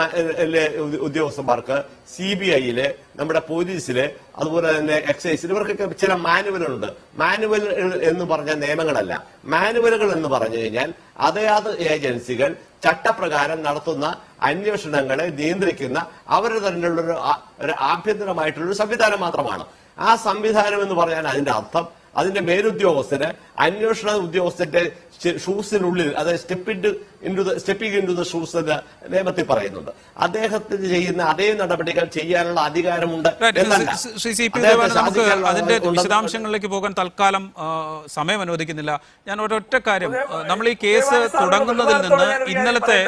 ഉദ്യോഗസ്ഥന്മാർക്ക് CBI-യിലെ, നമ്മുടെ പോലീസിലെ, അതുപോലെ തന്നെ എക്സൈസിൽ ഇവർക്കൊക്കെ ചില മാനുവലുണ്ട്. മാനുവൽ എന്ന് പറഞ്ഞ നിയമങ്ങളല്ല, മാനുവലുകൾ എന്ന് പറഞ്ഞു കഴിഞ്ഞാൽ അതാത് ഏജൻസികൾ ചട്ടപ്രകാരം നടത്തുന്ന അന്വേഷണങ്ങളെ നിയന്ത്രിക്കുന്ന അവരുടെ തന്നെയുള്ള ഒരു ആഭ്യന്തരമായിട്ടുള്ള സംവിധാനം മാത്രമാണ്. ആ സംവിധാനം എന്ന് പറഞ്ഞാൽ അതിന്റെ അർത്ഥം അതിന്റെ മേലുദ്യോഗസ്ഥന് അന്വേഷണ ഉദ്യോഗസ്ഥന്റെ ഷൂസിനുള്ളിൽ, അതായത് stepping into the shoes എന്ന് നിയമത്തിൽ പറയുന്നുണ്ട്. അദ്ദേഹത്തിന് ചെയ്യുന്ന അതേ നടപടികൾ ചെയ്യാനുള്ള അധികാരമുണ്ട്. അതിന്റെ വിശദാംശങ്ങളിലേക്ക് പോകാൻ തൽക്കാലം സമയം അനുവദിക്കുന്നില്ല. ഞാൻ ഒരൊറ്റ കാര്യം, നമ്മൾ ഈ കേസ് തുടങ്ങുന്നതിൽ നിന്ന് ഇന്നലത്തെ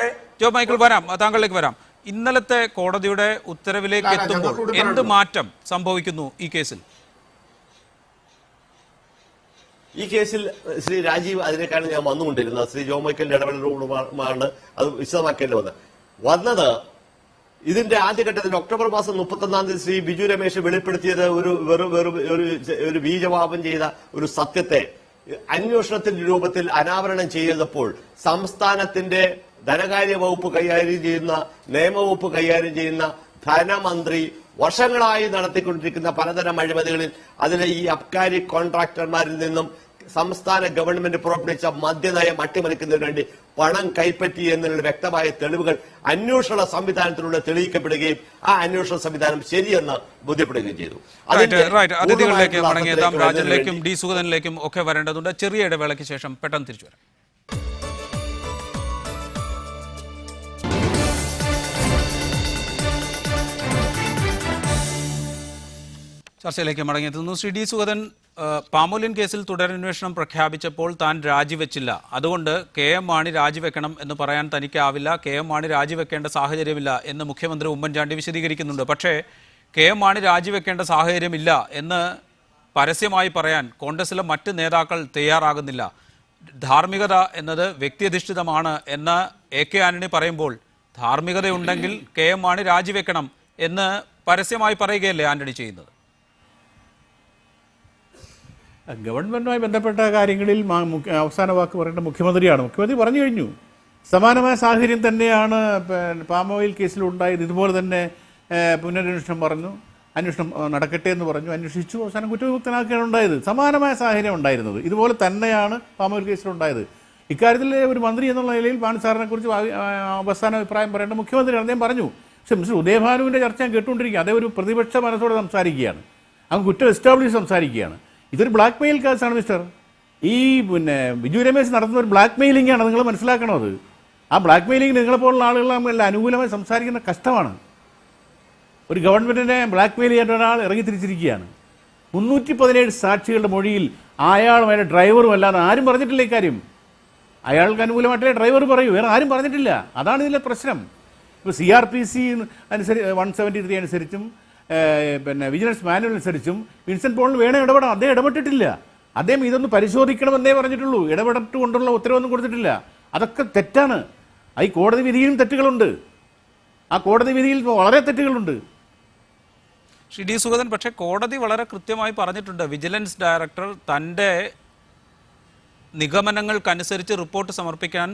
ജോ മൈക്കിൾ താങ്കളിലേക്ക് വരാം. ഇന്നലത്തെ കോടതിയുടെ ഉത്തരവിലേക്ക് എത്തുമ്പോൾ എന്ത് മാറ്റം സംഭവിക്കുന്നു ഈ കേസിൽ? ഈ കേസിൽ ശ്രീ രാജീവ് അതിനേക്കാണ് ഞാൻ വന്നുകൊണ്ടിരുന്നത്. ശ്രീ ജോ മൈക്കലിന്റെ ഇടപെടലോടുമാണ് അത് വിശദമാക്കേണ്ടി വന്നത്. ഇതിന്റെ ആദ്യഘട്ടത്തിൽ ഒക്ടോബർ മാസം 31-ാം തീയതി ശ്രീ ബിജു രമേശ് വെളിപ്പെടുത്തിയത് ഒരു ബീജവാപം ചെയ്ത ഒരു സത്യത്തെ അന്വേഷണത്തിന്റെ രൂപത്തിൽ അനാവരണം ചെയ്തപ്പോൾ സംസ്ഥാനത്തിന്റെ ധനകാര്യ വകുപ്പ് കൈകാര്യം ചെയ്യുന്ന, നിയമവകുപ്പ് കൈകാര്യം ചെയ്യുന്ന ധനമന്ത്രി വർഷങ്ങളായി നടത്തിക്കൊണ്ടിരിക്കുന്ന പലതരം അഴിമതികളിൽ അതിലെ ഈ അബ്കാരി കോൺട്രാക്ടർമാരിൽ നിന്നും സംസ്ഥാന ഗവൺമെന്റ് പുറപ്പെടുവിച്ച മദ്യനയം അട്ടിമറിക്കുന്നതിന് വേണ്ടി പണം കൈപ്പറ്റി എന്നുള്ള വ്യക്തമായ തെളിവുകൾ അന്വേഷണ സംവിധാനത്തിലൂടെ തെളിയിക്കപ്പെടുകയും ആ അന്വേഷണ സംവിധാനം ശരിയെന്ന് ബോധ്യപ്പെടുകയും ചെയ്തു. അതിഥികളിലേക്ക് മടങ്ങിയെത്താം. രാജനിലേക്കും ഡി സുഗതനിലേക്കും ഒക്കെ വരേണ്ടതുണ്ട്. ചെറിയ ഇടവേളയ്ക്ക് ശേഷം പെട്ടെന്ന് തിരിച്ചു വരാം. ചർച്ചയിലേക്ക് മടങ്ങിയെത്തുന്നു. ശ്രീ ഡി സുഗതൻ, പാമോലിൻ കേസിൽ തുടരന്വേഷണം പ്രഖ്യാപിച്ചപ്പോൾ താൻ രാജിവെച്ചില്ല, അതുകൊണ്ട് KM മാണി രാജിവെക്കണം എന്ന് പറയാൻ തനിക്കാവില്ല, KM മാണി രാജിവെക്കേണ്ട സാഹചര്യമില്ല എന്ന് മുഖ്യമന്ത്രി ഉമ്മൻചാണ്ടി വിശദീകരിക്കുന്നുണ്ട്. പക്ഷേ KM മാണി രാജിവെക്കേണ്ട സാഹചര്യമില്ല എന്ന് പരസ്യമായി പറയാൻ കോൺഗ്രസിലെ മറ്റ് നേതാക്കൾ തയ്യാറാകുന്നില്ല. ധാർമ്മികത എന്നത് വ്യക്തിയധിഷ്ഠിതമാണ് എന്ന് AK ആന്റണി പറയുമ്പോൾ ധാർമ്മികതയുണ്ടെങ്കിൽ KM മാണി രാജിവെക്കണം എന്ന് പരസ്യമായി പറയുകയല്ലേ ആന്റണി ചെയ്യുന്നത്? ഗവൺമെന്റുമായി ബന്ധപ്പെട്ട കാര്യങ്ങളിൽ അവസാന വാക്ക് പറയേണ്ട മുഖ്യമന്ത്രിയാണ്. മുഖ്യമന്ത്രി പറഞ്ഞു കഴിഞ്ഞു. സമാനമായ സാഹചര്യം തന്നെയാണ് പാം ഓയിൽ കേസിലുണ്ടായത്. ഇതുപോലെ തന്നെ പുനരന്വേഷണം പറഞ്ഞു, അന്വേഷണം നടക്കട്ടെ എന്ന് പറഞ്ഞു, അന്വേഷിച്ചു, അവസാനം കുറ്റവിമുക്തനാക്കുകയാണ് ഉണ്ടായത്. സമാനമായ സാഹചര്യം ഉണ്ടായിരുന്നത് ഇതുപോലെ തന്നെയാണ് പാം ഓയിൽ കേസിലുണ്ടായത്. ഇക്കാര്യത്തിൽ ഒരു മന്ത്രി എന്നുള്ള നിലയിൽ മാണി സാറിനെ കുറിച്ച് അവസാന അഭിപ്രായം പറയേണ്ട മുഖ്യമന്ത്രിയാണ്. അദ്ദേഹം പറഞ്ഞു. പക്ഷേ മിസ്റ്റർ ഉദയഭാനുവിൻ്റെ ചർച്ച ഞാൻ കേട്ടുകൊണ്ടിരിക്കുക. അദ്ദേഹം ഒരു പ്രതിപക്ഷ മനസ്സോടെ സംസാരിക്കുകയാണ്, അങ്ങ് കുറ്റം എസ്റ്റാബ്ലിഷ് സംസാരിക്കുകയാണ്. ഇതൊരു ബ്ലാക്ക് മെയിൽ കേസാണ് മിസ്റ്റർ. ഈ ബിജു രമേശ് നടത്തുന്ന ഒരു ബ്ലാക്ക് മെയിലിംഗ് ആണ്, നിങ്ങൾ മനസ്സിലാക്കണം. അത് ആ ബ്ലാക്ക് മെയിലിംഗ് നിങ്ങളെപ്പോലുള്ള ആളുകളെല്ലാം അനുകൂലമായി സംസാരിക്കുന്ന കഷ്ടമാണ്. ഒരു ഗവൺമെന്റിനെ ബ്ലാക്ക് മെയിൽ ചെയ്യാൻ ഒരാൾ ഇറങ്ങി തിരിച്ചിരിക്കുകയാണ്. 317 സാക്ഷികളുടെ മൊഴിയിൽ അയാളും അയാളുടെ ഡ്രൈവറും അല്ലാതെ ആരും പറഞ്ഞിട്ടില്ല ഇക്കാര്യം. അയാൾക്ക് അനുകൂലമായിട്ടേ ഡ്രൈവർ പറയൂ, വേറെ ആരും പറഞ്ഞിട്ടില്ല. അതാണ് ഇതിലെ പ്രശ്നം. ഇപ്പോൾ CRPC അനുസരിച്ച് 173 അനുസരിച്ചും വിജിലൻസ് മാനുവൽ അനുസരിച്ചും വിൻസെന്റ് പോളിന് വേണം ഇടപെടാം. അദ്ദേഹം ഇടപെട്ടിട്ടില്ല. അദ്ദേഹം ഇതൊന്ന് പരിശോധിക്കണമെന്നേ പറഞ്ഞിട്ടുള്ളൂ. ഇടപെട്ടുകൊണ്ടുള്ള ഉത്തരവൊന്നും കൊടുത്തിട്ടില്ല. അതൊക്കെ തെറ്റാണ്. ഈ കോടതി വിധിയിലും തെറ്റുകളുണ്ട്. ആ കോടതി വിധിയിൽ വളരെ തെറ്റുകളുണ്ട്. ശ്രീ ഡി സുഗതൻ, പക്ഷേ കോടതി വളരെ കൃത്യമായി പറഞ്ഞിട്ടുണ്ട്, വിജിലൻസ് ഡയറക്ടർ തൻ്റെ നിഗമനങ്ങൾക്കനുസരിച്ച് റിപ്പോർട്ട് സമർപ്പിക്കാൻ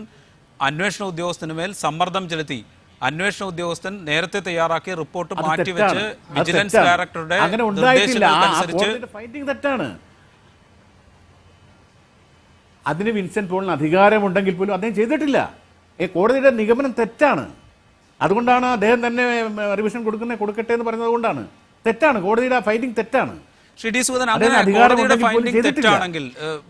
അന്വേഷണ ഉദ്യോഗസ്ഥനുമേൽ സമ്മർദ്ദം ചെലുത്തി. അന്വേഷണ ഉദ്യോഗസ്ഥൻ നേരത്തെ തയ്യാറാക്കിയ റിപ്പോർട്ട് മാറ്റിവെച്ച് വിജിലൻസ് ഡയറക്ടറുടെ നിർദ്ദേശങ്ങൾക്കനുസരിച്ച് തെറ്റാണ്. അതിന് വിൻസെന്റ് പോളിന് അധികാരമുണ്ടെങ്കിൽ പോലും അദ്ദേഹം ചെയ്തിട്ടില്ല. കോടതിയുടെ നിഗമനം തെറ്റാണ്. അതുകൊണ്ടാണ് അദ്ദേഹം തന്നെ റിവിഷൻ കൊടുക്കട്ടെ എന്ന് പറയുന്നത് കൊണ്ടാണ്. തെറ്റാണ്, കോടതിയുടെ ഫൈൻഡിങ് തെറ്റാണ്. ശ്രീ ഡി സുഗതൻ, അങ്ങനെ കോടതിയുടെ ഫൈൻഡിങ് തെറ്റാണെങ്കിൽ,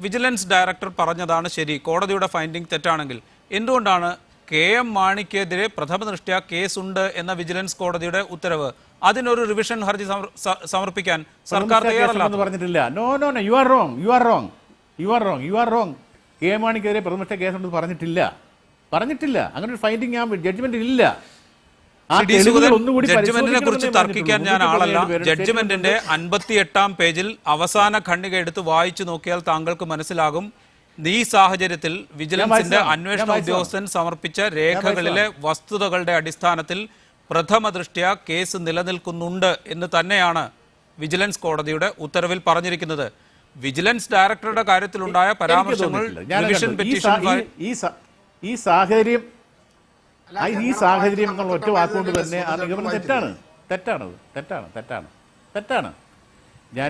വിജിലൻസ് ഡയറക്ടർ പറഞ്ഞതാണ് ശരി, കോടതിയുടെ ഫൈൻഡിങ് തെറ്റാണെങ്കിൽ എന്തുകൊണ്ടാണ് KM മാണിക്കെതിരെ പ്രഥമ ദൃഷ്ട്യാ കേസുണ്ട് എന്ന വിജിലൻസ് കോടതിയുടെ ഉത്തരവ്, അതിനൊരു റിവിഷൻ ഹർജി സമർപ്പിക്കാൻ സർക്കാർ തയ്യാറല്ല? പറഞ്ഞിട്ടില്ല. No, you are wrong. KM മാണിക്കെതിരെ പ്രഥമ കേസുണ്ടെന്ന് പറഞ്ഞിട്ടില്ല. അങ്ങനെ ഒരു ഫൈൻഡിങ് ആ ജഡ്ജ്മെന്റ് ഇല്ല. ജഡ്ജ്മെന്റിനെ കുറിച്ച് തർക്കിക്കാൻ ഞാൻ ആളല്ല. ജഡ്ജ്മെന്റിന്റെ 58-ാം പേജിൽ അവസാന ഖണ്ഡിക എടുത്ത് വായിച്ചു നോക്കിയാൽ താങ്കൾക്ക് മനസ്സിലാകും, ഈ സാഹചര്യത്തിൽ വിജിലൻസിന്റെ അന്വേഷണ ഉദ്യോഗസ്ഥൻ സമർപ്പിച്ച രേഖകളിലെ വസ്തുതകളുടെ അടിസ്ഥാനത്തിൽ പ്രഥമ ദൃഷ്ട്യാ കേസ് നിലനിൽക്കുന്നുണ്ട് എന്ന് തന്നെയാണ് വിജിലൻസ് കോടതിയുടെ ഉത്തരവിൽ പറഞ്ഞിരിക്കുന്നത്. വിജിലൻസ് ഡയറക്ടറുടെ കാര്യത്തിലുണ്ടായ പരാമർശങ്ങൾ റിവിഷൻ പെറ്റീഷൻ ഈ സാഹചര്യം എന്നുള്ള ഒറ്റ വാക്കുകൊണ്ട് തന്നെ ആ നിഗമനം തെറ്റാണ്.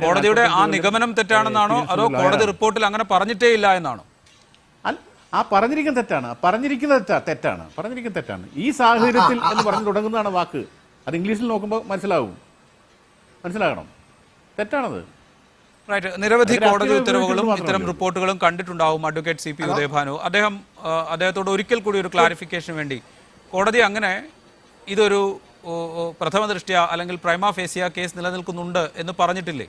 കോടതിയുടെ ആ നിഗമനം തെറ്റാണെന്നാണോ, അതോ കോടതി റിപ്പോർട്ടിൽ അങ്ങനെ പറഞ്ഞിട്ടേ ഇല്ല എന്നാണോ? ആ പറഞ്ഞിരിക്കുന്നത് തെറ്റാണ്. ഈ സാഹചര്യത്തിൽ എന്ന് പറഞ്ഞു തുടങ്ങുന്നതാണ് വാക്ക്. അത് ഇംഗ്ലീഷിൽ നോക്കുമ്പോൾ മനസ്സിലാകണം. തെറ്റാണത്. നിരവധി കോടതി ഉത്തരവുകളും ഇത്തരം റിപ്പോർട്ടുകളും കണ്ടിട്ടുണ്ടാവും അഡ്വക്കേറ്റ് CP ഉദയഭാനു. അദ്ദേഹത്തോട് ഒരിക്കൽ കൂടി ഒരു ക്ലാരിഫിക്കേഷന് വേണ്ടി, കോടതി അങ്ങനെ ഇതൊരു പ്രഥമ ദൃഷ്ട്യാ അല്ലെങ്കിൽ പ്രൈമാ ഫേസിയ കേസ് നിലനിൽക്കുന്നുണ്ട് എന്ന് പറഞ്ഞിട്ടില്ലേ?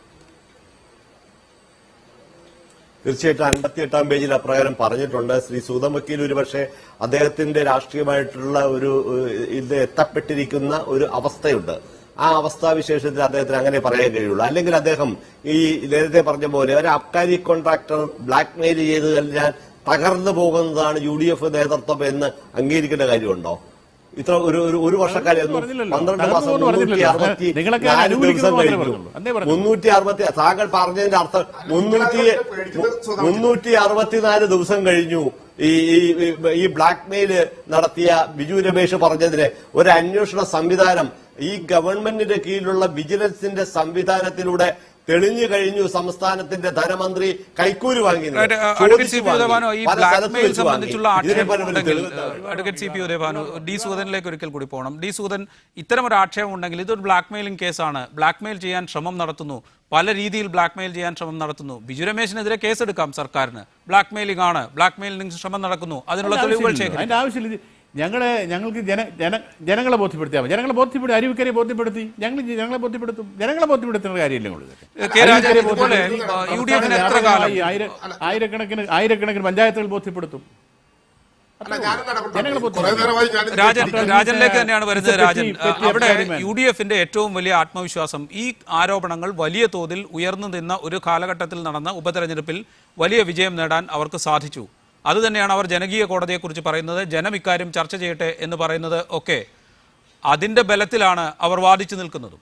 തീർച്ചയായിട്ടും 58-ാം പേജിൽ അപ്രകാരം പറഞ്ഞിട്ടുണ്ട്. ശ്രീ സൂദം വക്കീൽ ഒരുപക്ഷെ അദ്ദേഹത്തിന്റെ രാഷ്ട്രീയമായിട്ടുള്ള ഒരു ഇത് എത്തപ്പെട്ടിരിക്കുന്ന ഒരു അവസ്ഥയുണ്ട്. ആ അവസ്ഥാവിശേഷത്തിൽ അദ്ദേഹത്തിന് അങ്ങനെ പറയാൻ കഴിയുള്ളൂ. അല്ലെങ്കിൽ അദ്ദേഹം ഈ നേരത്തെ പറഞ്ഞ പോലെ ഒരു അബ്കാരി കോൺട്രാക്ടർ ബ്ലാക്ക് മെയിൽ ചെയ്ത് കഴിഞ്ഞാൽ തകർന്നു പോകുന്നതാണ് UDF നേതൃത്വം എന്ന് അംഗീകരിക്കേണ്ട കാര്യമുണ്ടോ? ഇത്ര ഒരു വർഷക്കാലം 12 മാസം 364 ദിവസം കഴിഞ്ഞു. 360 താങ്കൾ പറഞ്ഞതിന്റെ അർത്ഥം 364 ദിവസം കഴിഞ്ഞു ഈ ബ്ലാക്ക് മെയില് നടത്തിയ ബിജു രമേശ് പറഞ്ഞതിന് ഒരു അന്വേഷണ സംവിധാനം ഈ ഗവൺമെന്റിന്റെ കീഴിലുള്ള വിജിലൻസിന്റെ സംവിധാനത്തിലൂടെ തെളിഞ്ഞു കഴിഞ്ഞു. സംസ്ഥാനത്തിന്റെ ധനമന്ത്രി കൈക്കൂലി വാങ്ങി. സംബന്ധിച്ചുള്ള അഡ്വക്കേറ്റ് CP ഉദയഭാനു, ഡി സൂദനിലേക്ക് ഒരിക്കൽ കൂടി പോകണം. ഡി സൂദൻ, ഇത്തരം ഒരു ആക്ഷേപം ഉണ്ടെങ്കിൽ ഇതൊരു ബ്ലാക്ക് മെയിലിംഗ് കേസാണ്, ബ്ലാക്ക് മെയിൽ ചെയ്യാൻ ശ്രമം നടത്തുന്നു, പല രീതിയിൽ ബ്ലാക്ക് മെയിൽ ചെയ്യാൻ ശ്രമം നടത്തുന്നു. ബിജു രമേശിനെതിരെ കേസെടുക്കാം സർക്കാരിന്. ബ്ലാക്ക് മെയിലിംഗ് ആണ്, ബ്ലാക്ക് മെയിലിംഗ് ശ്രമം നടക്കുന്നു, അതിനുള്ള തെളിവുകൾ ശേഖരിക്കും. ആവശ്യമില്ല. ഞങ്ങൾക്ക് ജനങ്ങളെ ബോധ്യപ്പെടുത്തിയാൽ മതി. ജനങ്ങളെ ബോധ്യപ്പെടുത്തി, അരുവിക്കരെ ബോധ്യപ്പെടുത്തി, ഞങ്ങളെ ബോധ്യപ്പെടുത്തും. ജനങ്ങളെ ബോധ്യപ്പെടുത്തുന്ന കാര്യമില്ല. ആയിരക്കണക്കിന് പഞ്ചായത്തുകൾ ബോധ്യപ്പെടുത്തും. രാജനിലേക്ക് തന്നെയാണ് വരുന്നത്. രാജൻ, അവിടെ UDFന്റെ ഏറ്റവും വലിയ ആത്മവിശ്വാസം ഈ ആരോപണങ്ങൾ വലിയ തോതിൽ ഉയർന്നു നിന്ന ഒരു കാലഘട്ടത്തിൽ നടന്ന ഉപതെരഞ്ഞെടുപ്പിൽ വലിയ വിജയം നേടാൻ അവർക്ക് സാധിച്ചു. അതുതന്നെയാണ് അവർ ജനകീയ കോടതിയെക്കുറിച്ച് പറയുന്നത്. ജനം ഇക്കാര്യം ചർച്ച ചെയ്യട്ടെ എന്ന് പറയുന്നത് ഒക്കെ അതിന്റെ ബലത്തിലാണ് അവർ വാദിച്ചു നിൽക്കുന്നതും.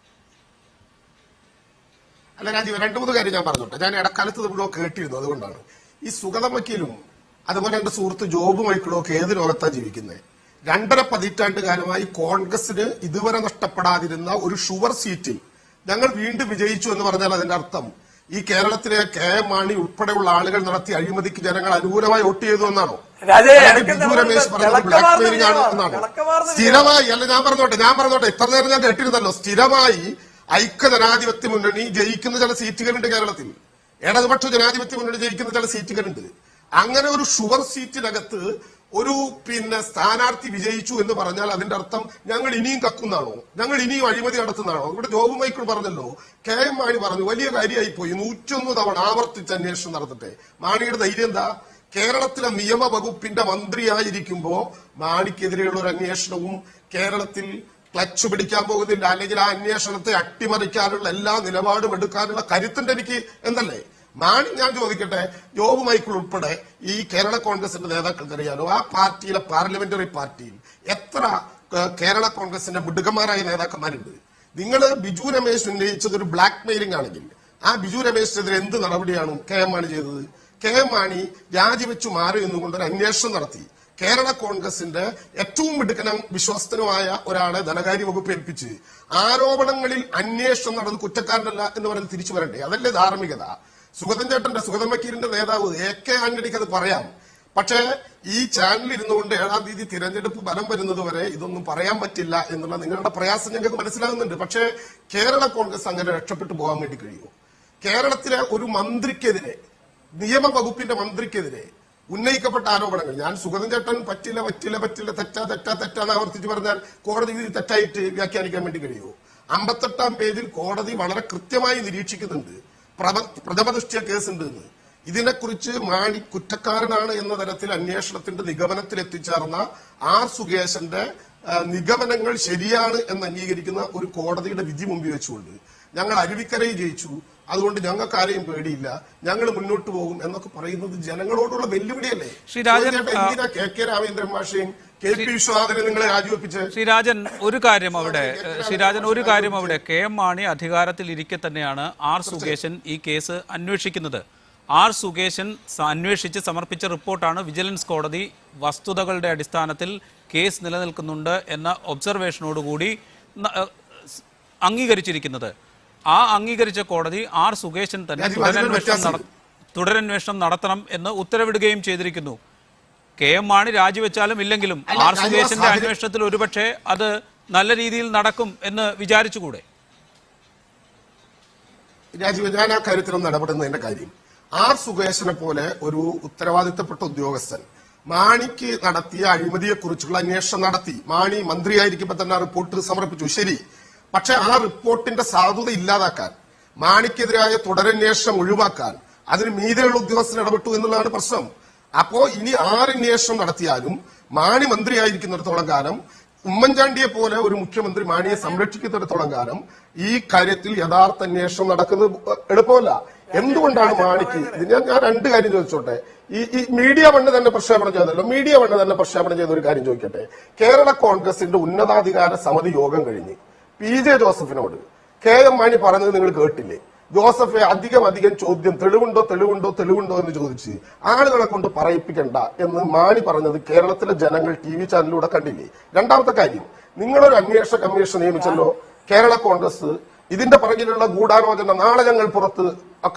അല്ല രാജീവ്, 2-3 കാര്യം ഞാൻ പറഞ്ഞോട്ടെ. ഞാൻ ഇടക്കാലത്ത് ഇവിടെ കേട്ടിരുന്നു, അതുകൊണ്ടാണ്. ഈ സുഗത വക്കീലും അതുപോലെ എന്റെ സുഹൃത്ത് ജോബ് മൈക്കിളും ഒക്കെ ഏത് ലോകത്താണ് ജീവിക്കുന്നത്? 2.5 പതിറ്റാണ്ട് കാലമായി കോൺഗ്രസിന് ഇതുവരെ നഷ്ടപ്പെടാതിരുന്ന ഒരു ഷുവർ സീറ്റിൽ ഞങ്ങൾ വീണ്ടും വിജയിച്ചു എന്ന് പറഞ്ഞാൽ അതിന്റെ അർത്ഥം ഈ കേരളത്തിലെ KM മാണി ഉൾപ്പെടെയുള്ള ആളുകൾ നടത്തിയ അഴിമതിക്ക് ജനങ്ങൾ അനുകൂലമായി വോട്ട് ചെയ്തു എന്നാണോ? ബിജു രമേശ് പറഞ്ഞത് ബ്ലാക്ക് മെയിലിംഗ് ആണ് എന്നാണോ? സ്ഥിരമായി, അല്ല ഞാൻ പറഞ്ഞോട്ടെ ഇത്ര നേരം ഞാൻ കേട്ടിരുന്നല്ലോ, സ്ഥിരമായി ഐക്യ ജനാധിപത്യ മുന്നണി ജയിക്കുന്ന ചില സീറ്റുകളുണ്ട് കേരളത്തിൽ, ഇടതുപക്ഷ ജനാധിപത്യ മുന്നണി ജയിക്കുന്ന ചില സീറ്റുകളുണ്ട്. അങ്ങനെ ഒരു ഷുവർ സീറ്റിനകത്ത് ഒരു സ്ഥാനാർത്ഥി വിജയിച്ചു എന്ന് പറഞ്ഞാൽ അതിന്റെ അർത്ഥം ഞങ്ങൾ ഇനിയും കക്കുന്നാണോ, ഞങ്ങൾ ഇനിയും അഴിമതി നടത്തുന്നതാണോ? ഇവിടെ ജോബ് മൈക്കിൾ പറഞ്ഞല്ലോ, KM മാണി പറഞ്ഞു വലിയ കാര്യമായി പോയി, 101 തവണ ആവർത്തിച്ച് അന്വേഷണം നടത്തട്ടെ. മാണിയുടെ ധൈര്യം എന്താ? കേരളത്തിലെ നിയമവകുപ്പിന്റെ മന്ത്രിയായിരിക്കുമ്പോ മാണിക്കെതിരെയുള്ള ഒരു അന്വേഷണവും കേരളത്തിൽ ക്ലച്ച് പിടിക്കാൻ പോകുന്നില്ല, അല്ലെങ്കിൽ ആ അന്വേഷണത്തെ അട്ടിമറിക്കാനുള്ള എല്ലാ നിലപാടും എടുക്കാനുള്ള കരുത്തുണ്ട് എനിക്ക് എന്നല്ലേ മാണി? ഞാൻ ചോദിക്കട്ടെ, ജോബ് മൈക്കിൾ ഉൾപ്പെടെ ഈ കേരള കോൺഗ്രസിന്റെ നേതാക്കൾക്കറിയാലോ, ആ പാർട്ടിയിലെ പാർലമെന്ററി പാർട്ടിയിൽ എത്ര കേരള കോൺഗ്രസിന്റെ മിടുക്കന്മാരായ നേതാക്കന്മാരുണ്ട്. നിങ്ങൾ ബിജു രമേശ് ഉന്നയിച്ചത് ഒരു ബ്ലാക്ക് മെയിലിംഗ് ആണെങ്കിൽ ആ ബിജു രമേശിനെതിരെ എന്ത് നടപടിയാണ് KM മാണി ചെയ്തത്? KM മാണി രാജിവെച്ചു മാറി എന്നുകൊണ്ടൊരു അന്വേഷണം നടത്തി. കേരള കോൺഗ്രസിന്റെ ഏറ്റവും മിടുക്കനും വിശ്വസ്തനുമായ ഒരാളെ ധനകാര്യ വകുപ്പ് ഏൽപ്പിച്ച് ആരോപണങ്ങളിൽ അന്വേഷണം നടന്ന് കുറ്റക്കാരനല്ല എന്ന് പറഞ്ഞ് തിരിച്ചു വരണ്ടേ? അതല്ലേ ധാർമ്മികത? സുഗതൻ വക്കീലിന്റെ നേതാവ് AK ആന്റണിക്ക് അത് പറയാം. പക്ഷേ ഈ ചാനലിൽ ഇരുന്നുകൊണ്ട് 7-ാം തീയതി തിരഞ്ഞെടുപ്പ് ഫലം വരുന്നത് വരെ ഇതൊന്നും പറയാൻ പറ്റില്ല എന്നുള്ള നിങ്ങളുടെ പ്രയാസം ഞങ്ങൾക്ക് മനസ്സിലാകുന്നുണ്ട്. പക്ഷേ കേരള കോൺഗ്രസ് അങ്ങനെ രക്ഷപ്പെട്ടു പോകാൻ വേണ്ടി കഴിയുമോ? കേരളത്തിലെ ഒരു മന്ത്രിക്കെതിരെ, നിയമവകുപ്പിന്റെ മന്ത്രിക്കെതിരെ ഉന്നയിക്കപ്പെട്ട ആരോപണങ്ങൾ, ഞാൻ സുഗതൻ ചേട്ടൻ പറ്റില്ല തെറ്റാന്ന് ആവർത്തിച്ച് പറഞ്ഞാൽ കോടതി തെറ്റായിട്ട് വ്യാഖ്യാനിക്കാൻ വേണ്ടി കഴിയുമോ? 58-ാം പേജിൽ കോടതി വളരെ കൃത്യമായി നിരീക്ഷിക്കുന്നുണ്ട്, പ്രഥമദൃഷ്ട്യാ കേസുണ്ട് എന്ന്. ഇതിനെക്കുറിച്ച് മാണി കുറ്റക്കാരനാണ് എന്ന തരത്തിൽ അന്വേഷണത്തിന്റെ നിഗമനത്തിൽ എത്തിച്ചേർന്ന സുകേശന്റെ നിഗമനങ്ങൾ ശരിയാണ് എന്ന് അംഗീകരിക്കുന്ന ഒരു കോടതിയുടെ വിധി മുമ്പിൽ വെച്ചുകൊണ്ട് ഞങ്ങൾ അരുവിക്കരയിൽ ജയിച്ചു, അതുകൊണ്ട് ഞങ്ങൾക്ക് ആരെയും പേടിയില്ല, ഞങ്ങൾ മുന്നോട്ട് പോകും എന്നൊക്കെ പറയുന്നത് ജനങ്ങളോടുള്ള വെല്ലുവിളിയല്ലേ? എന്തിനാ KK രാമേന്ദ്രൻ മാഷയും KP വിശ്വനാഥനെ നിങ്ങളെ രാജിവെപ്പിച്ച്? ശ്രീരാജൻ, ഒരു കാര്യം അവിടെ KM മാണി അധികാരത്തിൽ ഇരിക്കെ തന്നെയാണ് സുകേശൻ ഈ കേസ് അന്വേഷിക്കുന്നത്. സുകേശൻ അന്വേഷിച്ച് സമർപ്പിച്ച റിപ്പോർട്ടാണ് വിജിലൻസ് കോടതി വസ്തുതകളുടെ അടിസ്ഥാനത്തിൽ കേസ് നിലനിൽക്കുന്നുണ്ട് എന്ന ഒബ്സർവേഷനോടുകൂടി അംഗീകരിച്ചിരിക്കുന്നത്. ആ അംഗീകരിച്ച കോടതി സുകേശൻ തന്നെ തുടരന്വേഷണം നടത്തണം എന്ന് ഉത്തരവിടുകയും ചെയ്തിരിക്കുന്നു. KM മാണി രാജിവെച്ചാലും ഇല്ലെങ്കിലും സുകേശന്റെ അന്വേഷണത്തിൽ ഒരുപക്ഷെ അത് നല്ല രീതിയിൽ നടക്കും എന്ന് വിചാരിച്ചുകൂടെ? രാജീവ്, ഞാൻ ആ കാര്യത്തിലൊന്നും ഇടപെടുന്നതിന്റെ കാര്യം, സുകേശനെ പോലെ ഒരു ഉത്തരവാദിത്തപ്പെട്ട ഉദ്യോഗസ്ഥൻ മാണിക്ക് നടത്തിയ അഴിമതിയെക്കുറിച്ചുള്ള അന്വേഷണം നടത്തി. മാണി മന്ത്രിയായിരിക്കുമ്പോൾ തന്നെ റിപ്പോർട്ട് സമർപ്പിച്ചു, ശരി. പക്ഷെ ആ റിപ്പോർട്ടിന്റെ സാധുത ഇല്ലാതാക്കാൻ, മാണിക്കെതിരായ തുടരന്വേഷണം ഒഴിവാക്കാൻ അതിന് മീതെയുള്ള ഉദ്യോഗസ്ഥൻ ഇടപെട്ടു എന്നുള്ളതാണ് പ്രശ്നം. അപ്പോ ഇനി 6 അന്വേഷണം നടത്തിയാലും മാണി മന്ത്രിയായിരിക്കുന്നിടത്തോളം കാലം ഉമ്മൻചാണ്ടിയെ പോലെ ഒരു മുഖ്യമന്ത്രി മാണിയെ സംരക്ഷിക്കുന്നിടത്തോളം കാലം ഈ കാര്യത്തിൽ യഥാർത്ഥ അന്വേഷണം നടക്കുന്നത് എളുപ്പമല്ല. എന്തുകൊണ്ടാണ് മാണിക്ക് ഞാൻ രണ്ട് കാര്യം ചോദിച്ചോട്ടെ. ഈ മീഡിയ വണ്ണ് തന്നെ പ്രക്ഷേപണം ചെയ്തല്ലോ, മീഡിയ വണ്ണ് തന്നെ പ്രക്ഷേപണം ചെയ്ത ഒരു കാര്യം ചോദിക്കട്ടെ. കേരള കോൺഗ്രസിന്റെ ഉന്നതാധികാര സമിതി യോഗം കഴിഞ്ഞ് PJ ജോസഫിനോട് KM മാണി പറഞ്ഞത് നിങ്ങൾ കേട്ടില്ലേ? ജോസഫെ അധികം ചോദ്യം തെളിവുണ്ടോ എന്ന് ചോദിച്ച് ആളുകളെ കൊണ്ട് പറയിപ്പിക്കണ്ട എന്ന് മാണി പറഞ്ഞത് കേരളത്തിലെ ജനങ്ങൾ TV ചാനലിലൂടെ കണ്ടില്ലേ? രണ്ടാമത്തെ കാര്യം, നിങ്ങളൊരു അന്വേഷണ കമ്മീഷൻ നിയമിച്ചല്ലോ. കേരള കോൺഗ്രസ് ഇതിന്റെ പുറകിലുള്ള ഗൂഢാലോചന നാളെ ഞങ്ങൾ പുറത്ത്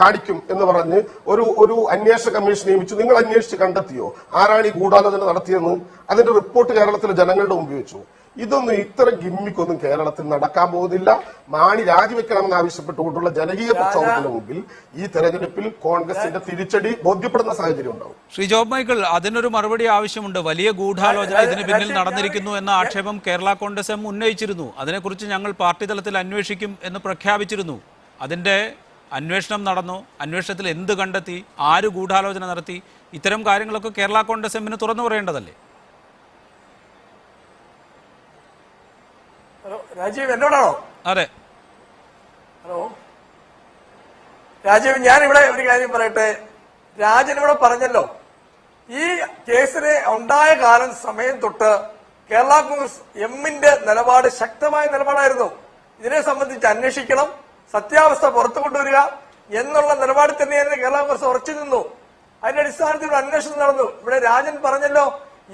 കാണിക്കും എന്ന് പറഞ്ഞ് ഒരു അന്വേഷണ കമ്മീഷൻ നിയമിച്ചു. നിങ്ങൾ അന്വേഷിച്ച് കണ്ടെത്തിയോ ആരാണ് ഈ ഗൂഢാലോചന നടത്തിയെന്ന്? അതിന്റെ റിപ്പോർട്ട് കേരളത്തിലെ ജനങ്ങളുടെ മുമ്പിൽ വെച്ചു. ഇതൊന്നും ഇത്തരം ഗിമ്മിക്കൊന്നും കേരളത്തിൽ നടക്കാൻ പോകുന്നില്ല. മാണി രാജിവെക്കണമെന്ന് ആവശ്യപ്പെട്ടുകൊണ്ടുള്ള ജനകീയ പ്രക്ഷോഭത്തിന് മുമ്പിൽ ഈ തെരഞ്ഞെടുപ്പിൽ കോൺഗ്രസിന്റെ തിരിച്ചടി ബോധ്യപ്പെടുന്ന സാഹചര്യം ഉണ്ടാവും. ശ്രീ ജോബ് മൈക്കിൾ, അതിനൊരു മറുപടി ആവശ്യമുണ്ട്. വലിയ ഗൂഢാലോചന ഇതിന് പിന്നിൽ നടന്നിരിക്കുന്നു എന്ന ആക്ഷേപം കേരള കോൺഗ്രസ് എം ഉന്നയിച്ചിരുന്നു. അതിനെക്കുറിച്ച് ഞങ്ങൾ പാർട്ടി തലത്തിൽ അന്വേഷിക്കും എന്ന് പ്രഖ്യാപിച്ചിരുന്നു. അതിന്റെ അന്വേഷണം നടന്നു. അന്വേഷണത്തിൽ എന്ത് കണ്ടെത്തി, ആര് ഗൂഢാലോചന നടത്തി, ഇത്തരം കാര്യങ്ങളൊക്കെ കേരള കോൺഗ്രസ് എമ്മിന് തുറന്നു പറയേണ്ടതല്ലേ? ഹലോ, രാജീവ് എന്നോടാണോ? അതെ. ഹലോ രാജീവ്, ഞാനിവിടെ ഒരു കാര്യം പറയട്ടെ. രാജൻ ഇവിടെ പറഞ്ഞല്ലോ, ഈ കേസിന് ഉണ്ടായ സമയം തൊട്ട് കേരള കോൺഗ്രസ് എമ്മിന്റെ നിലപാട് ശക്തമായ നിലപാടായിരുന്നു. ഇതിനെ സംബന്ധിച്ച് അന്വേഷിക്കണം, സത്യാവസ്ഥ പുറത്തു കൊണ്ടുവരിക എന്നുള്ള നിലപാടിൽ തന്നെയായിരുന്നു കേരള കോൺഗ്രസ് ഉറച്ചു നിന്നു. അതിന്റെ അടിസ്ഥാനത്തിൽ ഇവിടെ അന്വേഷണം നടന്നു. ഇവിടെ രാജൻ പറഞ്ഞല്ലോ,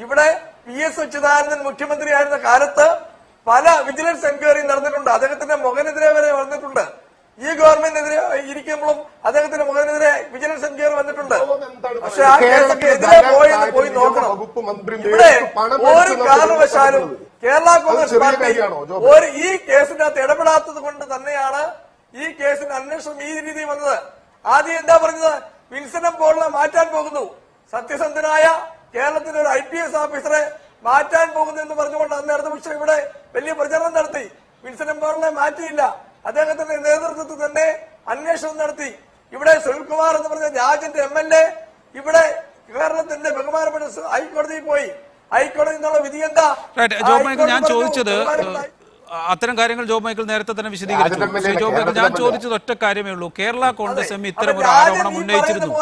ഇവിടെ PS അച്യുതാനന്ദൻ മുഖ്യമന്ത്രിയായിരുന്ന കാലത്ത് പല വിജിലൻസ് എൻക്വയറി നടന്നിട്ടുണ്ട്. അദ്ദേഹത്തിന്റെ മകനെതിരെ വരെ വന്നിട്ടുണ്ട്. ഈ ഗവൺമെന്റിനെതിരെ ഇരിക്കുമ്പോഴും അദ്ദേഹത്തിന്റെ മകനെതിരെ വിജിലൻസ് എൻക്വയറി വന്നിട്ടുണ്ട്. പക്ഷെ ആ കേസൊക്കെ എതിരെ പോയി നോക്കണം. ഇവിടെ ഒരു കാരണവശാലും കേരള കോൺഗ്രസ് പാർട്ടി ഈ കേസിനകത്ത് ഇടപെടാത്തത് കൊണ്ട് തന്നെയാണ് ഈ കേസിന്റെ അന്വേഷണം ഈ രീതിയിൽ വന്നത്. ആദ്യം എന്താ പറഞ്ഞത്? വിൻസനം പോളിനെ മാറ്റാൻ പോകുന്നു, സത്യസന്ധനായ കേരളത്തിലെ ഒരു IPS ഓഫീസറെ മാറ്റാൻ പോകുന്നു എന്ന് പറഞ്ഞുകൊണ്ട് അന്ന് ഇടത് പക്ഷം ഇവിടെ വലിയ പ്രചരണം നടത്തി. വിൻസനം പോളിനെ മാറ്റിയില്ല. അദ്ദേഹത്തിന്റെ നേതൃത്വത്തിൽ തന്നെ അന്വേഷണം നടത്തി. ഇവിടെ സുനിൽകുമാർ എന്ന് പറഞ്ഞ രാജന്റെ MLA ഇവിടെ കേരളത്തിന്റെ ബഹുമാനപ്പെട്ട ഹൈക്കോടതിയിൽ പോയി. ഹൈക്കോടതി എന്നുള്ള വിധി എന്താ? ഞാൻ ചോദിച്ചത് അത്തരം കാര്യങ്ങൾ ജോബ് മൈക്കിൾ നേരത്തെ തന്നെ വിശദീകരിച്ചു. ജോബ് മൈക്കിൾ, ഞാൻ ചോദിച്ചത് ഒറ്റ കാര്യമേ ഉള്ളൂ. കേരള കോൺഗ്രസ് എം ഇത്തരം ഒരു ആരോപണം ഉന്നയിച്ചിരുന്നു.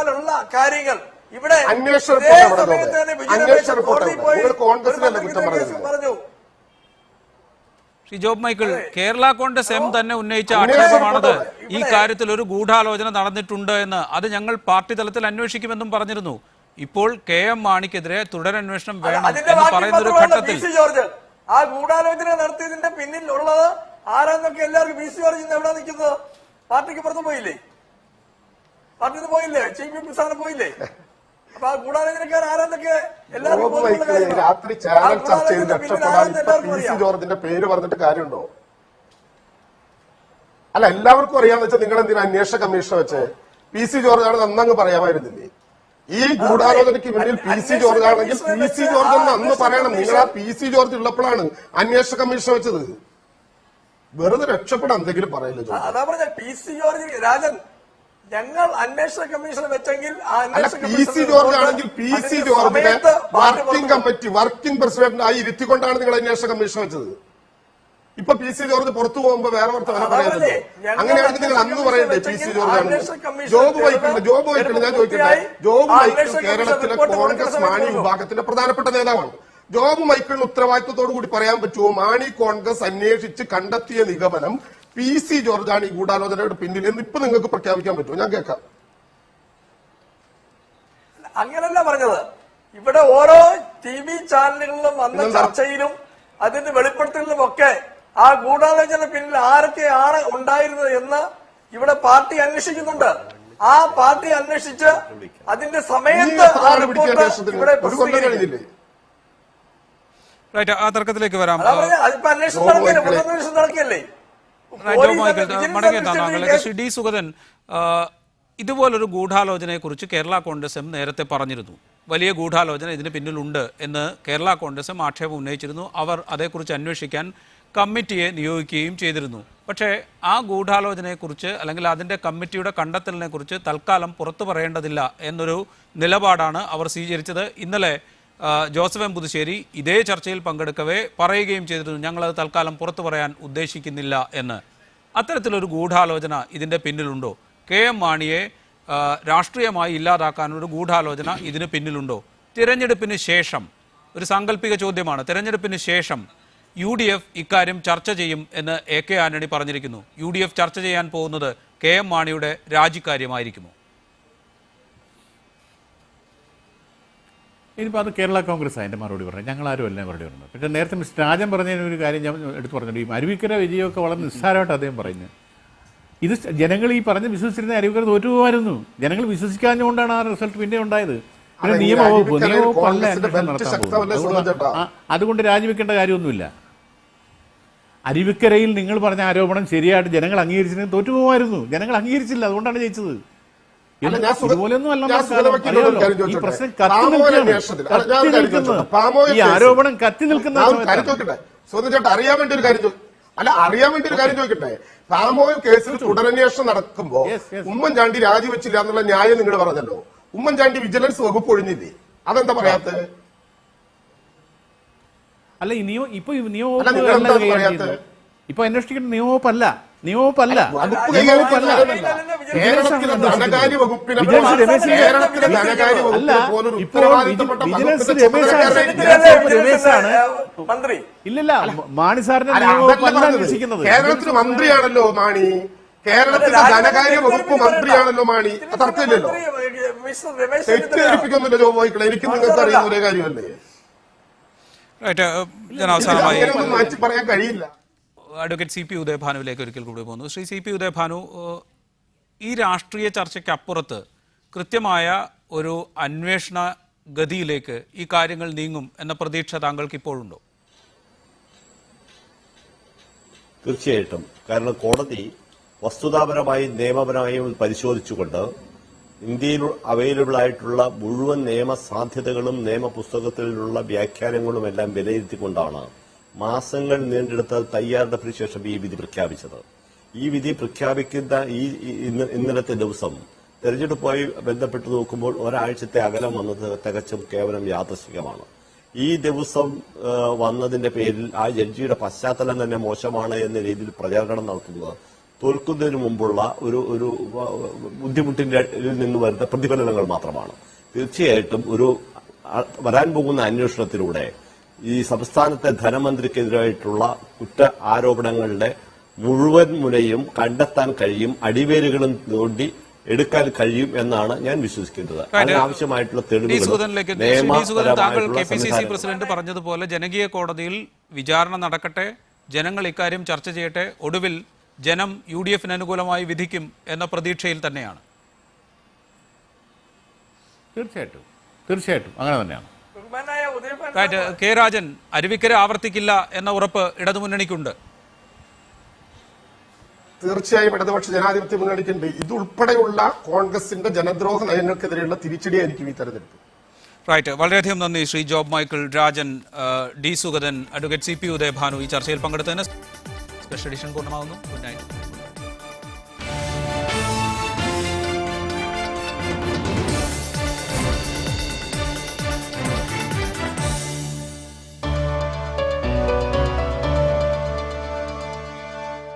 കാര്യങ്ങൾ ഇവിടെ ശ്രീ ജോബ് മൈക്കിൾ, കേരള കോൺഗ്രസ് എം തന്നെ ഉന്നയിച്ച ആക്ഷേപമാണത്. ഈ കാര്യത്തിൽ ഒരു ഗൂഢാലോചന നടന്നിട്ടുണ്ട് എന്ന്. അത് ഞങ്ങൾ പാർട്ടി തലത്തിൽ അന്വേഷിക്കുമെന്നും പറഞ്ഞിരുന്നു. ഇപ്പോൾ KM മാണിക്കെതിരെ തുടരന്വേഷണം വേണം എന്ന് പറയുന്ന ഒരു ഘട്ടത്തിൽ ആ ഗൂഢാലോചന നടത്തിയതിന്റെ പിന്നിൽ ഉള്ളത് ആരാന്നൊക്കെ എല്ലാവർക്കും PC ജോർജ് എവിടെ നിൽക്കുന്നത്? പാർട്ടിക്ക് പുറത്ത് പോയില്ലേ? പാർട്ടിന്ന് പോയില്ലേ? ചീഫ് വിപ്പ് സ്ഥാനം പോയില്ലേ? അപ്പൊ ആ ഗൂഢാലോചനക്കാർ ആരാന്നൊക്കെ എല്ലാവർക്കും രാത്രി ചാനൽ ചർച്ച ചെയ്ത് രക്ഷപ്പെടാൻ PC ജോർജിന്റെ പേര് പറഞ്ഞിട്ട് കാര്യമുണ്ടോ? അല്ല, എല്ലാവർക്കും അറിയാന്ന് വെച്ചാൽ നിങ്ങൾ എന്തിനാ അന്വേഷണ കമ്മീഷൻ വെച്ചേ? PC ജോർജ് ആണ് നന്നങ്ങ് പറയാമായിരുന്നില്ലേ? ഈ ഗൂഢാലോചനയ്ക്ക് പിന്നിൽ PC ജോർജ് ആണെങ്കിൽ PC ജോർജ് എന്ന് അന്ന് പറയണം. നിങ്ങൾ ആ PC ജോർജ് ഉള്ളപ്പോഴാണ് അന്വേഷണ കമ്മീഷൻ വെച്ചത്. വെറുതെ രക്ഷപ്പെടാൻ എന്തെങ്കിലും പറയല്ലോ. അതാ പറഞ്ഞ PC ജോർജ് രാജൻ, ഞങ്ങൾ അന്വേഷണ കമ്മീഷൻ വെച്ചെങ്കിൽ PC ജോർജ് ആണെങ്കിൽ PC ജോർജിനെ വർക്കിംഗ് കമ്മിറ്റി വർക്കിംഗ് പ്രസിഡന്റായി ഇരുത്തിക്കൊണ്ടാണ് നിങ്ങൾ അന്വേഷണ കമ്മീഷൻ വെച്ചത്. ഇപ്പൊ PC ജോർജ് പുറത്തു പോകുമ്പോ വേറെ വർത്തമാനം പറയുന്നത്. അങ്ങനെയാണെങ്കിൽ നിങ്ങൾ അന്ന് പറയണ്ടേ PC ജോർജ് ആണ്? ജോബ് മൈക്കിൾ ഞാൻ ചോദിക്കട്ടെ. ജോബ് മൈക്കിൾ കേരളത്തിലെ കോൺഗ്രസ് മാണി വിഭാഗത്തിന്റെ പ്രധാനപ്പെട്ട നേതാവാണ്. ജോബ് മൈക്കിളിന് ഉത്തരവാദിത്വത്തോടു കൂടി പറയാൻ പറ്റുമോ മാണി കോൺഗ്രസ് അന്വേഷിച്ച് കണ്ടെത്തിയ നിഗമനം PC ജോർജാണ് ഈ ഗൂഢാലോചനയുടെ പിന്നിൽ എന്ന് ഇപ്പൊ നിങ്ങൾക്ക് പ്രഖ്യാപിക്കാൻ പറ്റുമോ? ഞാൻ കേൾക്കാം. അങ്ങനല്ല പറഞ്ഞത്. ഇവിടെ ഓരോ TV ചാനലുകളിലും വന്ന ചർച്ചയിലും അതിന്റെ വെളിപ്പെടുത്തലിലും ഒക്കെ ആ ഗൂഢാലോചന പിന്നിൽ ആരൊക്കെയാണ് ഉണ്ടായിരുന്നത് എന്ന് ഇവിടെ പാർട്ടി അന്വേഷിക്കുന്നുണ്ട്. ആ പാർട്ടി അന്വേഷിച്ച് അതിന്റെ സമയത്ത് ആ റിപ്പോർട്ട് ഇവിടെ ആ തർക്കത്തിലേക്ക് വരാം. അതിപ്പോ അന്വേഷണം നടക്കില്ലേ? പുനരന്വേഷണം നടക്കില്ലേ? ശ്രീ D സുഗതൻ, ഇതുപോലൊരു ഗൂഢാലോചനയെ കുറിച്ച് കേരള കോൺഗ്രസ് എം നേരത്തെ പറഞ്ഞിരുന്നു. വലിയ ഗൂഢാലോചന ഇതിന് പിന്നിലുണ്ട് എന്ന് കേരള കോൺഗ്രസ് എം ആക്ഷേപം ഉന്നയിച്ചിരുന്നു. അവർ അതേക്കുറിച്ച് അന്വേഷിക്കാൻ കമ്മിറ്റിയെ നിയോഗിക്കുകയും ചെയ്തിരുന്നു. പക്ഷേ ആ ഗൂഢാലോചനയെക്കുറിച്ച് അല്ലെങ്കിൽ അതിൻ്റെ കമ്മിറ്റിയുടെ കണ്ടെത്തലിനെ കുറിച്ച് തൽക്കാലം പുറത്തു പറയേണ്ടതില്ല എന്നൊരു നിലപാടാണ് അവർ സ്വീകരിച്ചത്. ഇന്നലെ ജോസഫ് എം പുതുശ്ശേരി ഇതേ ചർച്ചയിൽ പങ്കെടുക്കവേ പറയുകയും ചെയ്തിരുന്നു, ഞങ്ങളത് തൽക്കാലം പുറത്തു പറയാൻ ഉദ്ദേശിക്കുന്നില്ല എന്ന്. അത്തരത്തിലൊരു ഗൂഢാലോചന ഇതിൻ്റെ പിന്നിലുണ്ടോ? KM മാണിയെ രാഷ്ട്രീയമായി ഇല്ലാതാക്കാനൊരു ഗൂഢാലോചന ഇതിന് പിന്നിലുണ്ടോ? തിരഞ്ഞെടുപ്പിന് ശേഷം ഒരു സാങ്കല്പിക ചോദ്യമാണ്, തിരഞ്ഞെടുപ്പിന് ശേഷം UDF ഇക്കാര്യം ചർച്ച ചെയ്യും എന്ന് AK ആന്റണി പറഞ്ഞിരിക്കുന്നു. UDF ചർച്ച ചെയ്യാൻ പോകുന്നത് KM മാണിയുടെ രാജിക്കാര്യമായിരിക്കുമോ? ഇനിയിപ്പോൾ അത് കേരള കോൺഗ്രസ് അതിൻ്റെ മറുപടി പറഞ്ഞു, ഞങ്ങളാരും അല്ല മറുപടി പറഞ്ഞത്. പക്ഷേ നേരത്തെ മിസ്റ്റർ രാജൻ പറഞ്ഞതിന് ഒരു കാര്യം ഞാൻ എടുത്തു പറഞ്ഞിട്ടുണ്ട്. ഈ അരുവിക്കര വിജയമൊക്കെ വളരെ നിസ്സാരമായിട്ട് അദ്ദേഹം പറയുന്നത്. ഇത് ജനങ്ങൾ ഈ പറഞ്ഞ് വിശ്വസിച്ചിരുന്ന അരുവിക്കര തോറ്റുപോകായിരുന്നു. ജനങ്ങൾ വിശ്വസിക്കാഞ്ഞുകൊണ്ടാണ് ആ റിസൾട്ട് പിന്നെ ഉണ്ടായത്. പിന്നെ നിയമവകുപ്പല്ല അന്വേഷണം നടത്താൻ പോകുന്നത്. അതുകൊണ്ട് രാജിവെക്കേണ്ട കാര്യമൊന്നുമില്ല. അരുവിക്കരയിൽ നിങ്ങൾ പറഞ്ഞ ആരോപണം ശരിയായിട്ട് ജനങ്ങൾ അംഗീകരിച്ചിരുന്നെങ്കിൽ തോറ്റുപോകുമായിരുന്നു. ജനങ്ങൾ അംഗീകരിച്ചില്ല, അതുകൊണ്ടാണ് ജയിച്ചത്. ഇതുപോലെയൊന്നും അല്ല ഈ പ്രശ്നം കത്തി നിൽക്കുന്നത്, ഈ ആരോപണം കത്തി നിൽക്കുന്ന അറിയാൻ വേണ്ടി ഒരു കാര്യം ചോദിക്കട്ടെ. പാമോയിൽ കേസിൽ തുടരന്വേഷണം നടക്കുമ്പോ ഉമ്മൻചാണ്ടി രാജിവെച്ചില്ല എന്നുള്ള ന്യായം നിങ്ങൾ പറഞ്ഞല്ലോ. ഉമ്മൻചാണ്ടി വിജിലൻസ് വകുപ്പ് ഒഴിഞ്ഞില്ലേ? അതെന്താ പറയാത്തത്? അല്ല ഇപ്പൊ അന്വേഷിക്കേണ്ട നിയമവകുപ്പല്ല. ഇല്ലല്ല, മാണി സാറിന്റെ നിയമവകുപ്പല്ല അന്വേഷിക്കുന്നത്. കേരളത്തിലെ മന്ത്രിയാണല്ലോ മാണി, കേരളത്തിലെ ധനകാര്യ വകുപ്പ് മന്ത്രിയാണല്ലോ മാണി. തർക്കമില്ലല്ലോ, തെറ്റിദ്ധരിപ്പിക്കൊന്നുമില്ല ജോബ് മൈക്കിൾ. എനിക്ക് നിങ്ങൾക്ക് അറിയുന്ന ഒരേ കാര്യമല്ലേ? മാറ്റി പറയാൻ കഴിയില്ല. അഡ്വക്കേറ്റ് CP ഉദയഭാനുവിലേക്ക് ഒരിക്കൽ കൂടി പോകുന്നു. ശ്രീ CP ഉദയഭാനു, ഈ രാഷ്ട്രീയ ചർച്ചയ്ക്കപ്പുറത്ത് കൃത്യമായ ഒരു അന്വേഷണ ഗതിയിലേക്ക് ഈ കാര്യങ്ങൾ നീങ്ങും എന്ന പ്രതീക്ഷ താങ്കൾക്ക് ഇപ്പോഴുണ്ടോ? തീർച്ചയായിട്ടും. കാരണം കോടതി വസ്തുതാപരമായി നിയമപരമായും പരിശോധിച്ചുകൊണ്ട് ഇന്ത്യയിൽ അവൈലബിൾ ആയിട്ടുള്ള മുഴുവൻ നിയമ സാധ്യതകളും നിയമപുസ്തകത്തിലുള്ള വ്യാഖ്യാനങ്ങളും എല്ലാം വിലയിരുത്തിക്കൊണ്ടാണ് മാസങ്ങൾ നീണ്ടെടുത്ത തയ്യാറെടുപ്പിന് ശേഷം ഈ വിധി പ്രഖ്യാപിച്ചത്. ഈ വിധി പ്രഖ്യാപിക്കുന്ന ഇന്നലത്തെ ദിവസം തെരഞ്ഞെടുപ്പുമായി ബന്ധപ്പെട്ട് നോക്കുമ്പോൾ ഒരാഴ്ചത്തെ അകലം വന്നത് തികച്ചും കേവലം യാദൃശ്ചികമാണ്. ഈ ദിവസം വന്നതിന്റെ പേരിൽ ആ ജഡ്ജിയുടെ പശ്ചാത്തലം തന്നെ മോശമാണ് എന്ന രീതിയിൽ പ്രചാരണം നടത്തുന്നത് തോൽക്കുന്നതിന് മുമ്പുള്ള ഒരു ബുദ്ധിമുട്ടിന്റെ നിന്ന് വരുന്ന പ്രതിഫലനങ്ങൾ മാത്രമാണ്. തീർച്ചയായിട്ടും വരാൻ പോകുന്ന അന്വേഷണത്തിലൂടെ ഈ സംസ്ഥാനത്തെ ധനമന്ത്രിക്കെതിരായിട്ടുള്ള കുറ്റ ആരോപണങ്ങളുടെ മുഴുവൻ മുനയും കണ്ടെത്താൻ കഴിയും, അടിവേരുകളും തോണ്ടി എടുക്കാൻ കഴിയും എന്നാണ് ഞാൻ വിശ്വസിക്കുന്നത്. അതിനാവശ്യമായിട്ടുള്ള താങ്കൾ KPCC പ്രസിഡന്റ് പറഞ്ഞതുപോലെ ജനകീയ കോടതിയിൽ വിചാരണ നടക്കട്ടെ, ജനങ്ങൾ ഇക്കാര്യം ചർച്ച ചെയ്യട്ടെ, ഒടുവിൽ ജനം UDFന് അനുകൂലമായി വിധിക്കും എന്ന പ്രതീക്ഷയിൽ തന്നെയാണ്. തീർച്ചയായിട്ടും അങ്ങനെ തന്നെയാണ്. K. രാജൻ, അരുവിക്കര ആവർത്തിക്കില്ല എന്ന ഉറപ്പ് ഇടതുമുന്നണിക്കുണ്ട്. തീർച്ചയായും ഇടതുപക്ഷ ജനാധിപത്യ മുന്നണിക്കുണ്ട്. ഇതുൾപ്പെടെയുള്ള കോൺഗ്രസിന്റെ ജനദ്രോഹ നയങ്ങൾക്കെതിരെയുള്ള തിരിച്ചടിയായിരിക്കും ഈ തെരഞ്ഞെടുപ്പ്. റൈറ്റ്, വളരെയധികം നന്ദി Shri job Michael, Rajan, D. Sugathan, advocate CP Udayabhanu ഈ ചർച്ചയിൽ പങ്കെടുത്തതിന്. സ്പെഷ്യൽ എഡിഷൻ പൂർണ്ണമാകുന്നു. Good night.